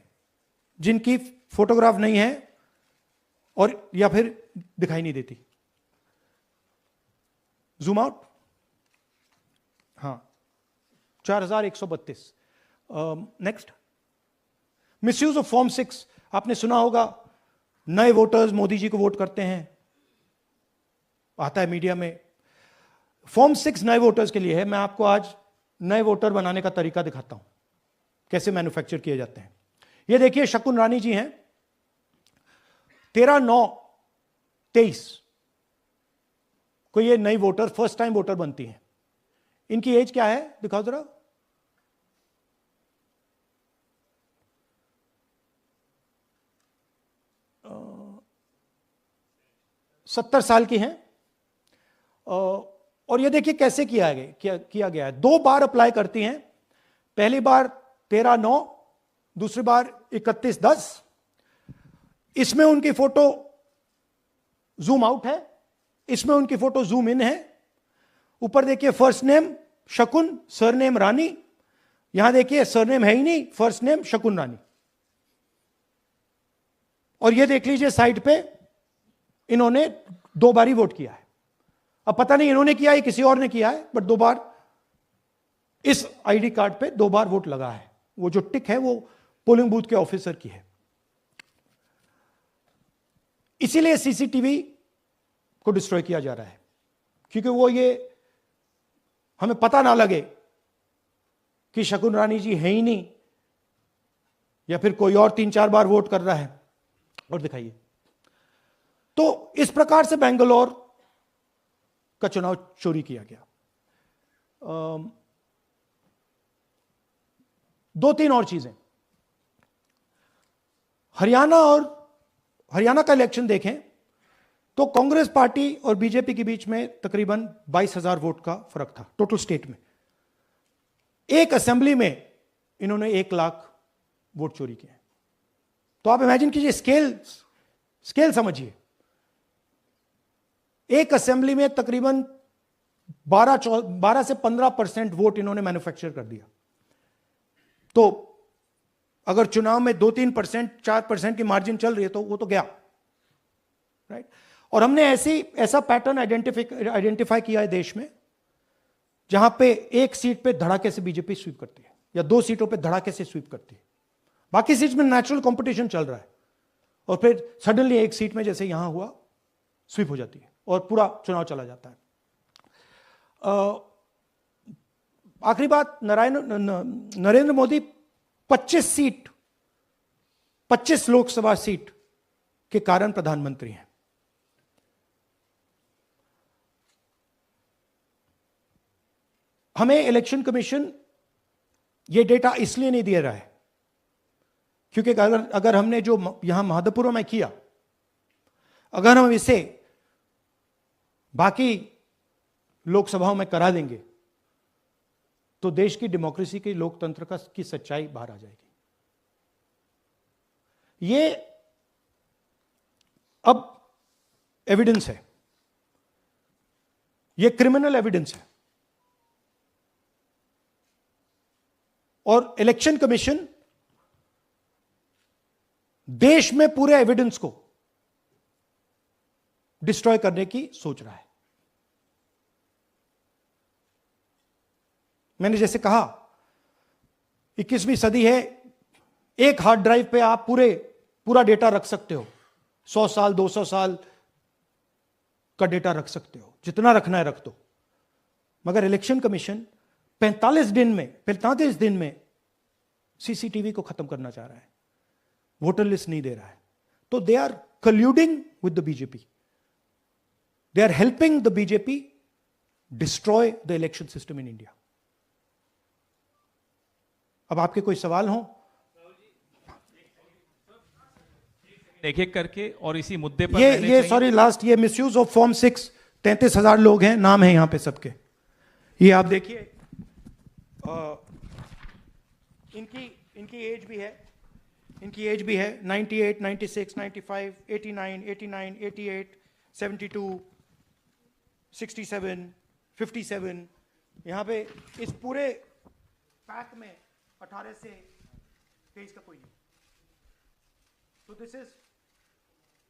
जिनकी फोटोग्राफ नहीं है और या फिर दिखाई नहीं देती। Zoom out. हाँ, 4,132। Next, misuse of form 6। आपने सुना होगा, नए वोटर्स मोदी जी को वोट करते हैं, आता है मीडिया में। फॉर्म 6 नए वोटर्स के लिए है। मैं आपको आज नए वोटर बनाने का तरीका दिखाता हूं, कैसे मैन्युफैक्चर किए जाते हैं। ये देखिए, शकुन रानी जी हैं, 13/9/23 को ये नई वोटर, फर्स्ट टाइम वोटर बनती हैं। इनकी एज क्या है दिखाओ जरा। अ, 70 साल की हैं। और ये देखिए कैसे किया गया है। 2 बार अप्लाई करती हैं, पहली बार 13/9, दूसरी बार 31/10। इसमें उनकी फोटो जूम आउट है, इसमें उनकी फोटो जूम इन है। ऊपर देखिए फर्स्ट नेम शकुन, सरनेम रानी। यहां देखिए सरनेम है ही नहीं, फर्स्ट नेम शकुन रानी। और ये देख लीजिए साइड पे इन्होंने 2 बार ही वोट किया है। अब पता नहीं इन्होंने किया है किसी और ने किया है, बट 2 बार इस आईडी कार्ड पे 2 बार वोट लगा है। वो जो टिक है वो पोलिंग बूथ के ऑफिसर की है। इसीलिए सीसीटीवी को डिस्ट्रॉय किया जा रहा है, क्योंकि वो ये हमें पता ना लगे कि शकुन रानी जी है ही नहीं, या फिर कोई और 3-4 बार वोट कर रहा है। और दिखाइए, तो इस प्रकार से बेंगलोर का चुनाव चोरी किया गया। 2-3 और चीजें। हरियाणा का इलेक्शन देखें तो कांग्रेस पार्टी और बीजेपी के बीच में तकरीबन 22,000 वोट का फर्क था टोटल स्टेट में। एक असेंबली में इन्होंने 1 लाख वोट चोरी किए। तो आप इमेजिन कीजिए, स्केल समझिए। एक असेंबली में तकरीबन 12 से 15% वोट इन्होंने मैन्युफैक्चर कर दिया। तो अगर चुनाव में 2-3%, 4% की मार्जिन चल रही है तो वो तो गया, राइट। और हमने ऐसा पैटर्न आइडेंटिफाई किया है देश में, जहां पे एक सीट पे धड़ाके से बीजेपी स्वीप करती है, या 2 सीटों पे धड़ाके से स्वीप करती है। बाकी सीट में नेचुरल कंपटीशन चल रहा है, और फिर सडनली एक सीट में जैसे यहां हुआ स्वीप हो जाती है और पूरा चुनाव चला जाता है। आखिरी बात, नरेंद्र मोदी 25 लोकसभा सीट के कारण प्रधानमंत्री हैं। हमें इलेक्शन कमीशन ये डेटा इसलिए नहीं दे रहा है क्योंकि अगर हमने जो यहां महादपुर में किया, अगर हम इसे बाकी लोकसभाओं में करा देंगे तो देश की डेमोक्रेसी की, लोकतंत्र की सच्चाई बाहर आ जाएगी। ये अब एविडेंस है, ये क्रिमिनल एविडेंस है। और इलेक्शन कमीशन देश में पूरे एविडेंस को डिस्ट्रॉय करने की सोच रहा है। मैंने जैसे कहा 21वीं सदी है, एक हार्ड ड्राइव पे आप पूरा डेटा रख सकते हो। 100 साल 200 साल का डेटा रख सकते हो, जितना रखना है रख दो। मगर इलेक्शन कमीशन 45 दिन में सीसीटीवी को खत्म करना चाह रहा है, वोटर लिस्ट नहीं दे रहा है। तो they are colluding with the BJP, they are helping the BJP destroy the election system in India. अब आपके कोई सवाल हो? एक एक करके, और इसी मुद्दे पर ये सॉरी लास्ट, ये मिसयूज ऑफ फॉर्म 6, 33,000 लोग हैं, नाम है यहां पे सबके। ये आप देखिए, इनकी एज भी है, 98, 96, 95, 89, 88, 72, 67, 57। यहां पे इस पूरे पैक में 18 से 23 का कोई नहीं। तो this is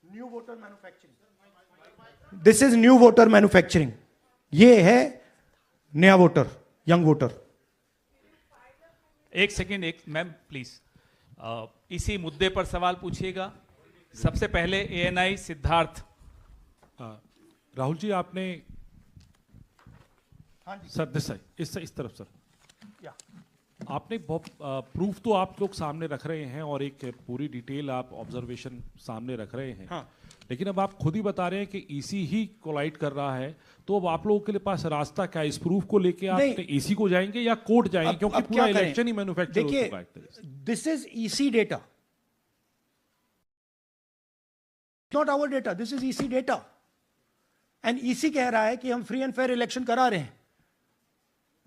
new voter manufacturing, ये है नया वोटर, यंग वोटर। एक सेकेंड, मैम प्लीज, इसी मुद्दे पर सवाल पूछिएगा। सबसे पहले एएनआई सिद्धार्थ। राहुल जी, आपने, हाँ जी सर इस तरफ सर, आपने बहुत प्रूफ तो आप लोग सामने रख रहे हैं और एक पूरी डिटेल आप ऑब्जर्वेशन सामने रख रहे हैं। हाँ। लेकिन अब आप खुद ही बता रहे हैं कि ईसी ही कोलाइड कर रहा है, तो अब आप लोगों के लिए पास रास्ता क्या है? इस प्रूफ को लेके आप ईसी को जाएंगे या कोर्ट जाएंगे? क्योंकि पूरा इलेक्शन ही मैन्युफैक्चर हो चुका है। This is EC data, not our data, this is EC data. And EC कह रहा है कि हम फ्री एंड फेयर इलेक्शन करा रहे हैं,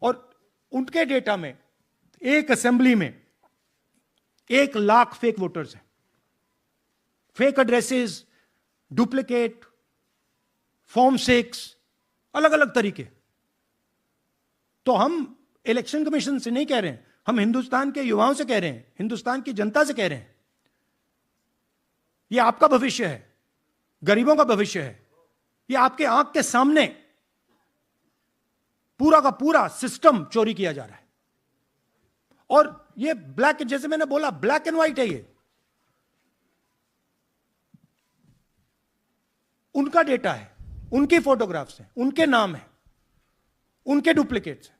और उनके डेटा में एक असेंबली में 1,00,000 फेक वोटर्स हैं, फेक एड्रेसेस, डुप्लीकेट, फॉर्म 6, अलग अलग तरीके। तो हम इलेक्शन कमीशन से नहीं कह रहे हैं, हम हिंदुस्तान के युवाओं से कह रहे हैं, हिंदुस्तान की जनता से कह रहे हैं, यह आपका भविष्य है, गरीबों का भविष्य है, यह आपके आंख के सामने पूरा का पूरा सिस्टम चोरी किया जा रहा है। और ये ब्लैक, जैसे मैंने बोला, ब्लैक एंड व्हाइट है। ये उनका डेटा है, उनकी फोटोग्राफ्स हैं, उनके नाम हैं, उनके डुप्लीकेट्स हैं,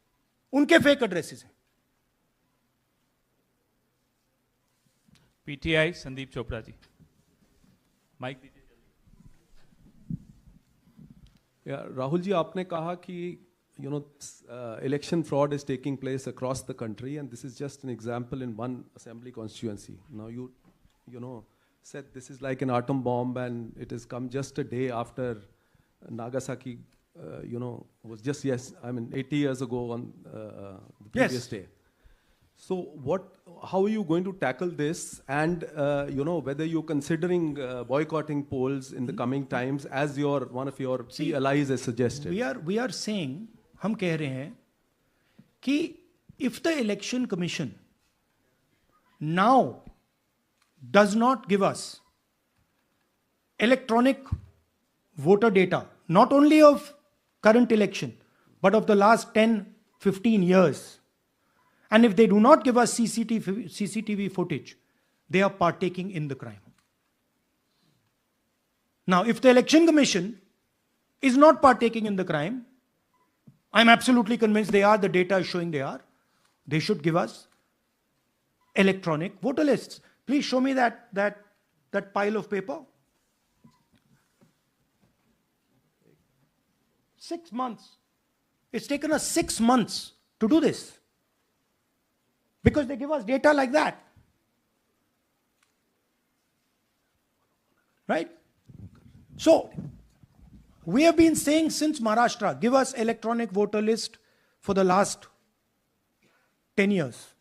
उनके फेक एड्रेसेस हैं। पीटीआई संदीप चोपड़ा जी, माइक दीजिए। राहुल जी, आपने कहा कि election fraud is taking place across the country, and this is just an example in one assembly constituency. Now you said this is like an atom bomb, and it has come just a day after Nagasaki, was just 80 years ago on the previous day. So how are you going to tackle this, and whether you're considering boycotting polls in the coming times, as one of your key allies has suggested? We are saying, हम कह रहे हैं कि if the election commission now does not give us electronic voter data, not only of current election, but of the last 10, 15 years, and if they do not give us CCTV footage, they are partaking in the crime. Now, if the election commission is not partaking in the crime, I'm absolutely convinced they are, the data is showing they are, they should give us electronic voter lists. Please show me that pile of paper. 6 months. It's taken us 6 months to do this, because they give us data like that. Right? So, we have been saying since Maharashtra, give us electronic voter list for the last 10 years.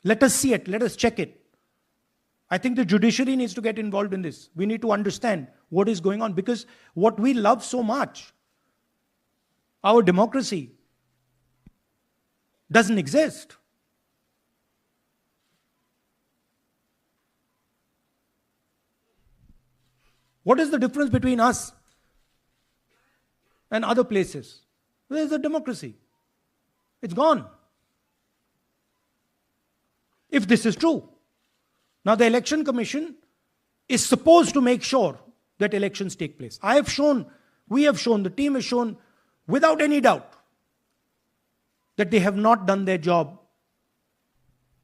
Let us see it, let us check it. I think the judiciary needs to get involved in this. We need to understand what is going on, because what we love so much, our democracy, doesn't exist. What is the difference between us and other places? Where is the democracy? It's gone. If this is true. Now the election commission is supposed to make sure that elections take place. We have shown, the team has shown without any doubt that they have not done their job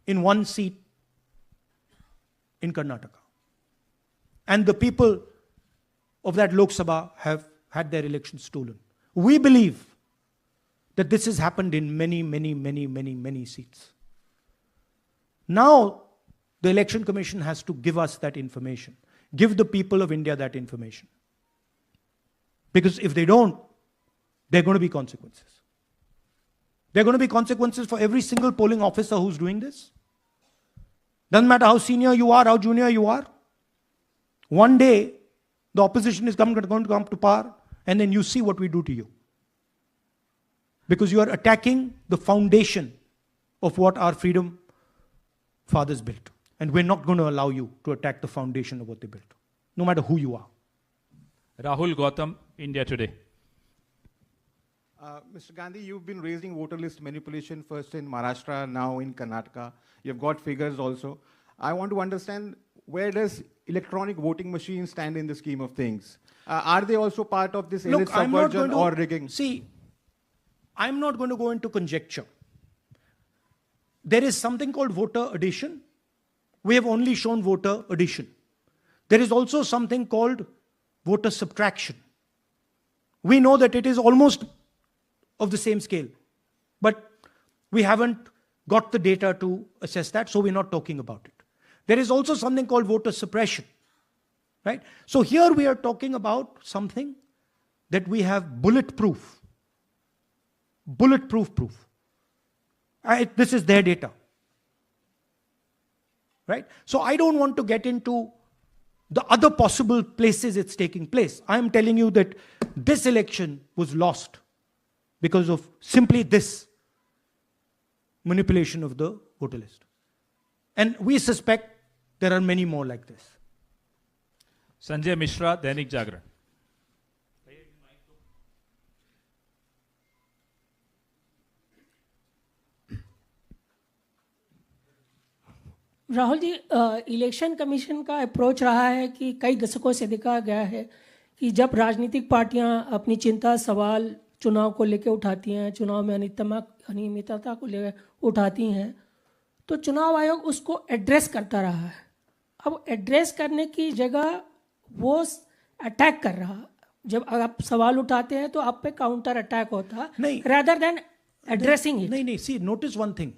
in one seat in Karnataka. And the people of that Lok Sabha have had their elections stolen. We believe that this has happened in many seats. Now, the Election Commission has to give us that information. Give the people of India that information. Because if they don't, there are going to be consequences. There are going to be consequences for every single polling officer who's doing this. Doesn't matter how senior you are, how junior you are. One day, the opposition is going to come to power, and then you see what we do to you. Because you are attacking the foundation of what our freedom fathers built. And we're not going to allow you to attack the foundation of what they built, no matter who you are. Rahul Gautam, India Today. Mr. Gandhi, you've been raising voter list manipulation first in Maharashtra, now in Karnataka. You've got figures also. I want to understand, where does electronic voting machines stand in the scheme of things? Are they also part of this elite subversion or rigging? See, I'm not going to go into conjecture. There is something called voter addition. We have only shown voter addition. there is also something called voter subtraction. We know that it is almost of the same scale, but we haven't got the data to assess that, so we're not talking about it. There is also something called voter suppression, right? So here we are talking about something that we have bulletproof proof. This is their data, right? So I don't want to get into the other possible places it's taking place. I am telling you that this election was lost because of simply this manipulation of the voter list. And we suspect there are many more like this. Sanjay Mishra, Dainik Jagran. Rahul ji, election commission का approach रहा है कि कई दशकों से देखा गया है कि जब राजनीतिक पार्टियां अपनी चिंता सवाल चुनाव को लेकर उठाती हैं, चुनाव में अनियमितता को लेकर उठाती हैं, तो चुनाव आयोग उसको एड्रेस करता रहा है। अब एड्रेस करने की जगह वो अटैक कर रहा। जब आप सवाल उठाते हैं तो आप पे काउंटर अटैक होता है rather than addressing it. नहीं, see, notice one thing.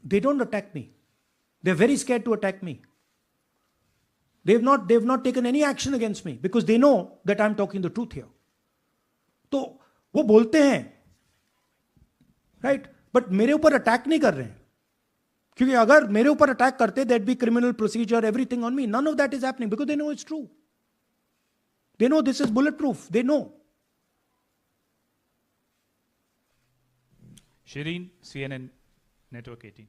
They don't attack me. They're very scared to attack me. They've not taken any action against me because they know that I'm talking the truth here. तो वो बोलते हैं, right? But मेरे ऊपर attack नहीं कर रहे हैं, क्योंकि अगर मेरे ऊपर अटैक करते, there'd be criminal procedure, everything on me. None of that is happening because they know it's true. They know this is bulletproof. They know. Shireen, CNN Network 18.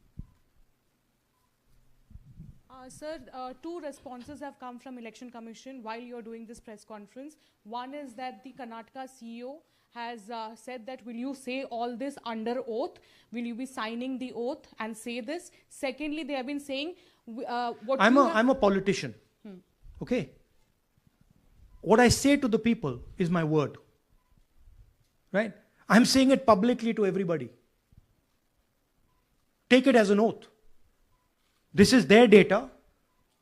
Sir, two responses have come from Election Commission while you're doing this press conference. One is that the Karnataka CEO has said that will you say all this under oath? Will you be signing the oath and say this? Secondly, they have been saying what I'm a politician. Okay? What I say to the people is my word. Right? I'm saying it publicly to everybody. Take it as an oath. This is their data,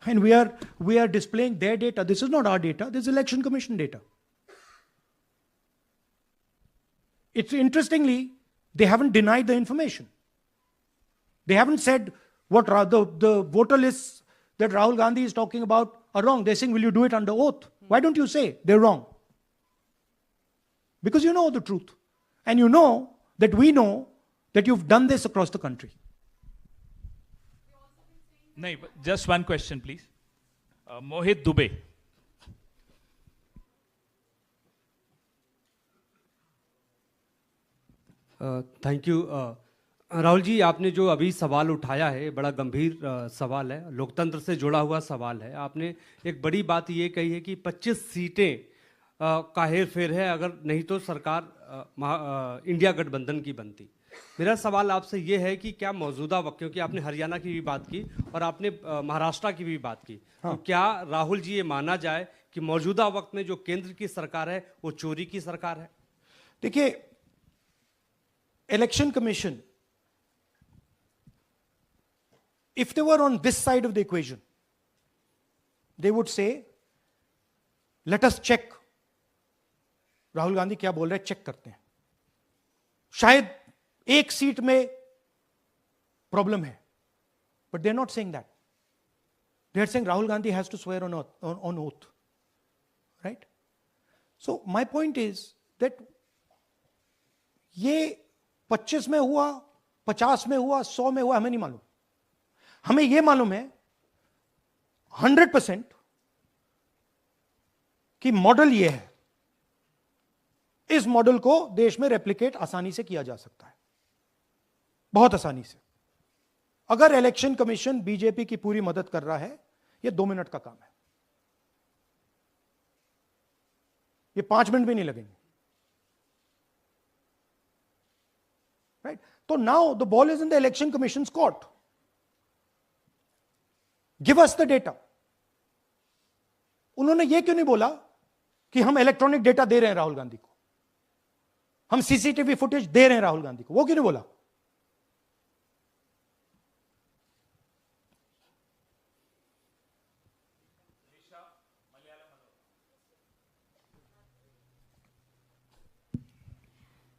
and we are displaying their data. This is not our data. This is Election Commission data. It's interestingly, they haven't denied the information. They haven't said what the voter lists that Rahul Gandhi is talking about are wrong. They're saying, will you do it under oath? Why don't you say they're wrong? Because you know the truth. And you know that we know that you've done this across the country. No, just one question, please. Mohit Dubey. Thank you. Rahul ji, आपने जो अभी सवाल उठाया है बड़ा गंभीर सवाल है, लोकतंत्र से जुड़ा हुआ सवाल है। आपने एक बड़ी बात ये कही है कि 25 सीटें का हेर फेर है, अगर नहीं तो सरकार इंडिया गठबंधन की बनती। मेरा सवाल आपसे ये है कि क्या मौजूदा वक्त, क्योंकि आपने हरियाणा की भी बात की और आपने महाराष्ट्र की भी बात की, तो क्या राहुल जी ये माना जाए कि मौजूदा वक्त में जो केंद्र की सरकार है वो चोरी की सरकार है? देखिए, election commission, if they were on this side of the equation, they would say, let us check. Rahul Gandhi क्या बोल रहे हैं, चेक करते हैं। शायद एक सीट में प्रॉब्लम है, but they're not saying that. They're saying Rahul Gandhi has to swear on oath. Right? So my point is that ये 25 में हुआ, 50 में हुआ, 100 में हुआ, हमें नहीं मालूम। हमें यह मालूम है 100% कि मॉडल यह है। इस मॉडल को देश में रेप्लिकेट आसानी से किया जा सकता है, बहुत आसानी से। अगर इलेक्शन कमीशन बीजेपी की पूरी मदद कर रहा है, यह 2 मिनट का काम है, ये 5 मिनट भी नहीं लगेंगे। राइट? तो now the ball is in the election commissions court. Give us the data. उन्होंने यह क्यों नहीं बोला कि हम इलेक्ट्रॉनिक डेटा दे रहे हैं राहुल गांधी को, हम सीसीटीवी फुटेज दे रहे हैं राहुल गांधी को? वो क्यों नहीं बोला?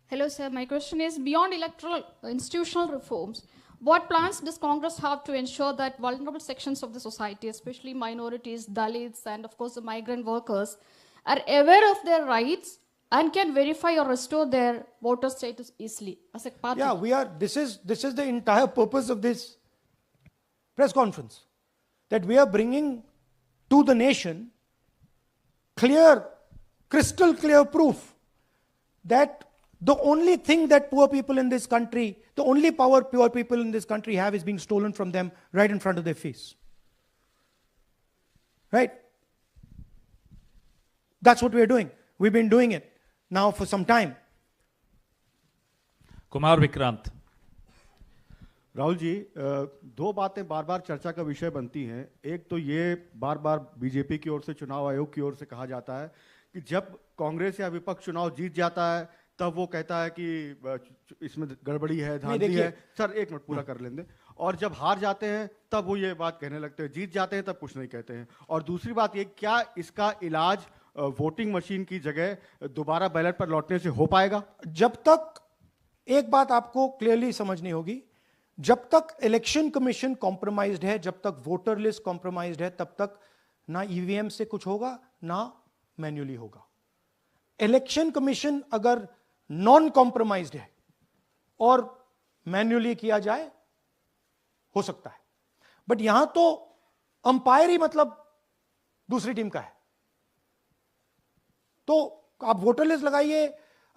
Hello, sir. My question is, beyond electoral institutional reforms, what plans does Congress have to ensure that vulnerable sections of the society, especially minorities, Dalits, and of course the migrant workers, are aware of their rights and can verify or restore their voter status easily as a party? Yeah, this is the entire purpose of this press conference, that we are bringing to the nation crystal clear proof that the only thing that poor people in this country, the only power poor people in this country have is being stolen from them right in front of their face. Right? That's what we're doing. We've been doing it now for some time. Kumar Vikrant. Rahul ji, दो बातें बार बार चर्चा का विषय बनती हैं। एक तो ये बार बार बीजेपी की ओर से, चुनाव आयोग की ओर से कहा जाता है कि जब कांग्रेस या विपक्ष चुनाव जीत जाता है तब वो कहता है कि इसमें गड़बड़ी है, धांधली है। सर एक मिनट पूरा कर लेंगे। और जब हार जाते हैं तब वो ये बात कहने लगते हैं, जीत जाते हैं तब कुछ नहीं कहते हैं। और दूसरी बात ये, क्या इसका इलाज वोटिंग मशीन की जगह दोबारा बैलेट पर लौटने से हो पाएगा? जब तक, एक बात आपको क्लियरली समझनी होगी, जब तक इलेक्शन कमीशन कॉम्प्रोमाइज्ड है, जब तक वोटर लिस्ट कॉम्प्रोमाइज्ड है, तब तक ना ईवीएम से कुछ होगा ना मैन्युअली होगा। इलेक्शन कमीशन अगर नॉन कॉम्प्रोमाइज्ड है और मैन्युअली किया जाए, हो सकता है। बट यहां तो अंपायर ही मतलब दूसरी टीम का है। तो आप वोटर लिस्ट लगाइए,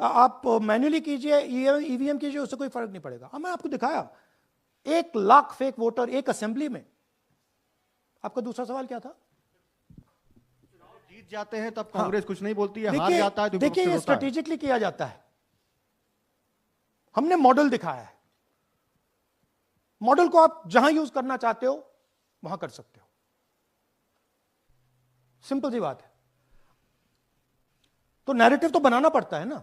आप मैन्युअली कीजिए, ईवीएम कीजिए, उससे कोई फर्क नहीं पड़ेगा। मैं आपको दिखाया 1 लाख फेक वोटर एक असेंबली में। आपका दूसरा सवाल क्या था? जीत जाते हैं तब कांग्रेस कुछ नहीं बोलती है, हार जाता है तो देखिए, ये स्ट्रेटेजिकली किया जाता है। हमने मॉडल दिखाया है। मॉडल को आप जहां यूज करना चाहते हो वहां कर सकते हो। सिंपल सी बात है। तो नैरेटिव तो बनाना पड़ता है ना।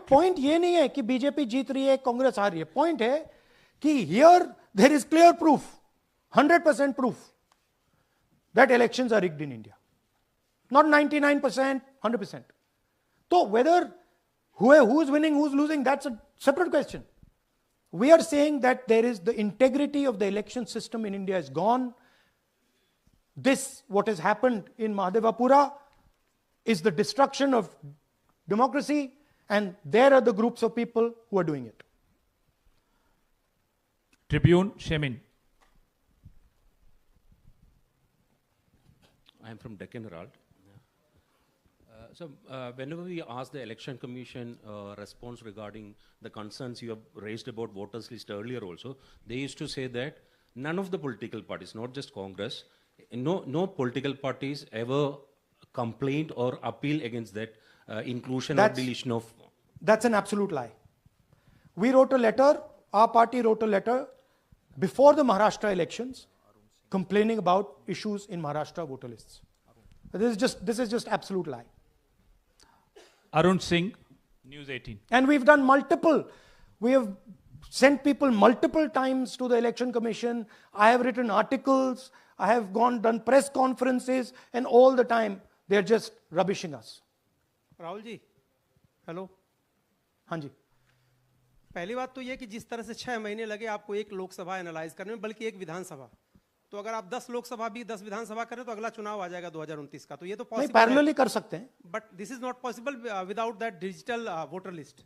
पॉइंट ये नहीं है कि बीजेपी जीत रही है, कांग्रेस हार रही है। पॉइंट है कि here there is clear proof, 100% proof that elections are rigged in India. Not 99%, 100%. So whether who's winning, who's losing, that's a separate question. We are saying that there is the integrity of the election system in India is gone. This, what has happened in Mahadevapura, is the destruction of democracy, and there are the groups of people who are doing it. Tribune, Shemin. I am from Deccan Herald. So whenever we ask the Election Commission response regarding the concerns you have raised about voters list earlier also, they used to say that none of the political parties, not just Congress, no political parties ever complained or appealed against that inclusion or deletion of... That's an absolute lie. We wrote a letter, our party wrote a letter before the Maharashtra elections complaining about issues in Maharashtra voter lists. This is just absolute lie. Arun Singh, News 18. And we've done we have sent people multiple times to the election commission. I have written articles, I have done press conferences, and all the time they're just rubbishing us. Rahul ji, hello. हाँ जी। पहली बात तो ये कि जिस तरह से 6 महीने लगे आपको एक लोकसभा एनालाइज करने में, बल्कि एक विधानसभा, तो अगर आप 10 लोकसभा भी 10 विधानसभा करें तो अगला चुनाव आ जाएगा 2029 का। तो ये तो पॉसिबल पैरेलली कर सकते हैं, but this is not possible without that digital voter list.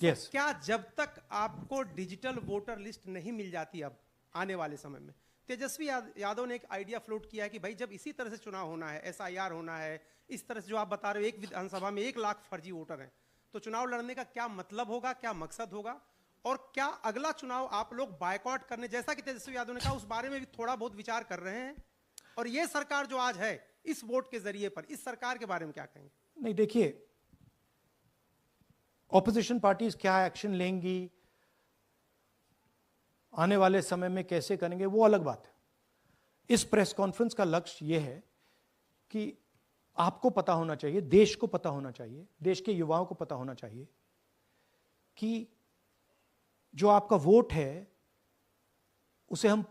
Yes. क्या जब तक आपको डिजिटल वोटर लिस्ट नहीं मिल जाती अब आने वाले समय में, तेजस्वी यादव ने एक आइडिया फ्लोट किया है कि भाई जब इसी तरह से चुनाव होना है, SIR होना है, इस तरह से जो आप बता रहे हो एक विधानसभा में 1 लाख फर्जी वोटर हैं, तो चुनाव लड़ने का क्या मतलब होगा, क्या मकसद होगा, और क्या अगला चुनाव आप लोग बायकॉट करने, जैसा कि तेजस्वी यादव ने कहा, उस बारे में भी थोड़ा बहुत विचार कर रहे हैं? और ये सरकार जो आज है इस वोट के जरिए पर, इस सरकार के बारे में क्या कहेंगे? नहीं, देखिए, ऑपोजिशन पार्टीज क्या एक्शन लेंगी, आने वाले समय में कैसे करेंगे, वो अलग बात है। इस प्रेस कॉन्फ्रेंस का लक्ष्य यह है कि आपको पता होना चाहिए, देश को पता होना चाहिए, देश के युवाओं को पता होना चाहिए कि जो आपका वोट है उसे हम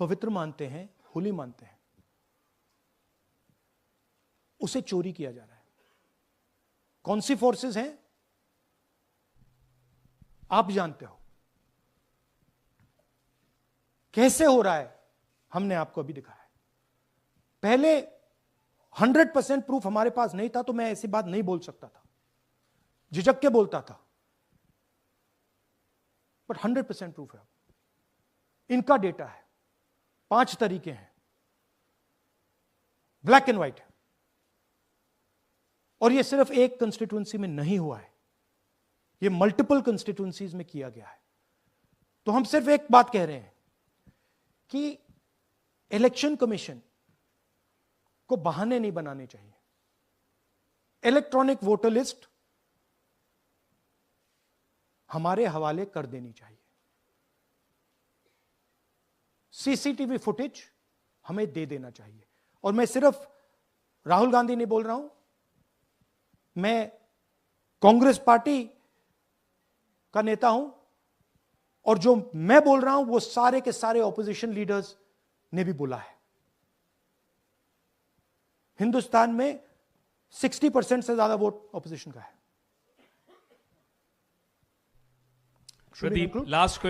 पवित्र मानते हैं, होली मानते हैं, उसे चोरी किया जा रहा है। कौन सी फोर्सेस हैं आप जानते हो, कैसे हो रहा है हमने आपको अभी दिखाया है। पहले 100% प्रूफ हमारे पास नहीं था तो मैं ऐसी बात नहीं बोल सकता था, झिझक के बोलता था, बट 100% प्रूफ है। इनका डेटा है, 5 तरीके हैं, ब्लैक एंड व्हाइट है, और यह सिर्फ एक कंस्टिट्यूएंसी में नहीं हुआ है, यह मल्टीपल कंस्टिट्यूएंसीज में किया गया है। तो हम सिर्फ एक बात कह रहे हैं कि इलेक्शन कमीशन को बहाने नहीं बनाने चाहिए। इलेक्ट्रॉनिक वोटर लिस्ट हमारे हवाले कर देनी चाहिए। सीसीटीवी फुटेज हमें दे देना चाहिए। और मैं सिर्फ राहुल गांधी नहीं बोल रहा हूं, मैं कांग्रेस पार्टी का नेता हूं, और जो मैं बोल रहा हूं वो सारे के सारे ऑपोजिशन लीडर्स ने भी बोला है। हिंदुस्तान में 60% से ज्यादा वोट ऑपोजिशन का है। Pradeep, last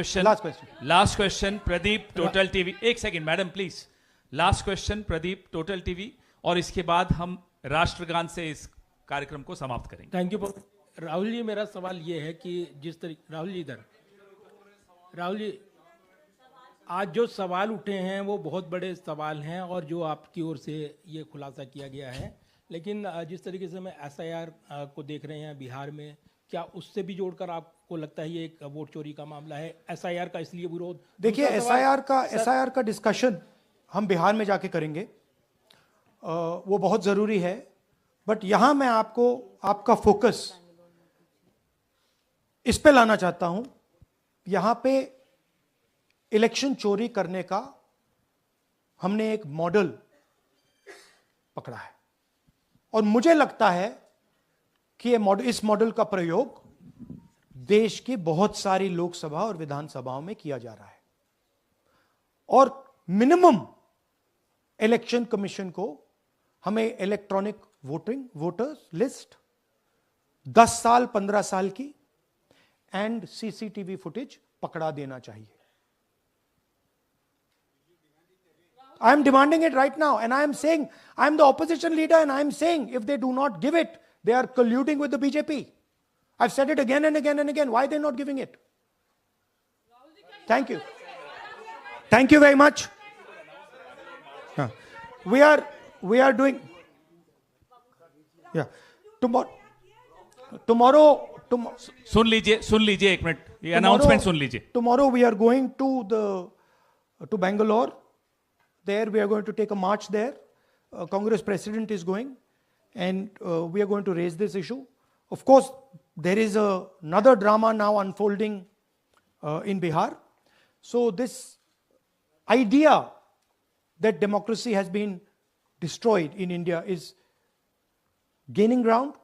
question Pradeep, total TV. एक second madam please, last question Pradeep, total TV, और इसके बाद हम राष्ट्रगान से इस कार्यक्रम को समाप्त करेंगे। थैंक यू राहुल जी। मेरा सवाल ये है कि जिस तरीके राहुल जी आज जो सवाल उठे हैं वो बहुत बड़े सवाल हैं, और जो आपकी ओर से ये खुलासा किया गया है, लेकिन जिस तरीके से मैं एसआईआर को देख रहे हैं बिहार में, क्या उससे भी जोड़कर आपको लगता है ये एक वोट चोरी का मामला है? एसआईआर का इसलिए विरोध, देखिए एसआईआर का डिस्कशन हम बिहार में जाके करेंगे, वो बहुत जरूरी है, बट यहां मैं आपका फोकस इस पे लाना चाहता हूं। यहां पे इलेक्शन चोरी करने का हमने एक मॉडल पकड़ा है, और मुझे लगता है कि इस मॉडल का प्रयोग देश की बहुत सारी लोकसभा और विधानसभाओं में किया जा रहा है, और मिनिमम इलेक्शन कमीशन को हमें इलेक्ट्रॉनिक वोटर्स लिस्ट 10 साल 15 साल की एंड सीसीटीवी फुटेज पकड़ा देना चाहिए। I am demanding it right now, and I am saying, I am the opposition leader, and I am saying, if they do not give it, they are colluding with the BJP. I've said it again and again and again. Why are they not giving it? Thank you. Thank you very much. We are doing, yeah. Tomorrow, सुन लीजिए एक minute, ये announcement सुन लीजिए। Tomorrow we are going to Bangalore. There we are going to take a march there. Congress president is going, and we are going to raise this issue. Of course, there is another drama now unfolding in Bihar. So this idea that democracy has been destroyed in India is gaining ground.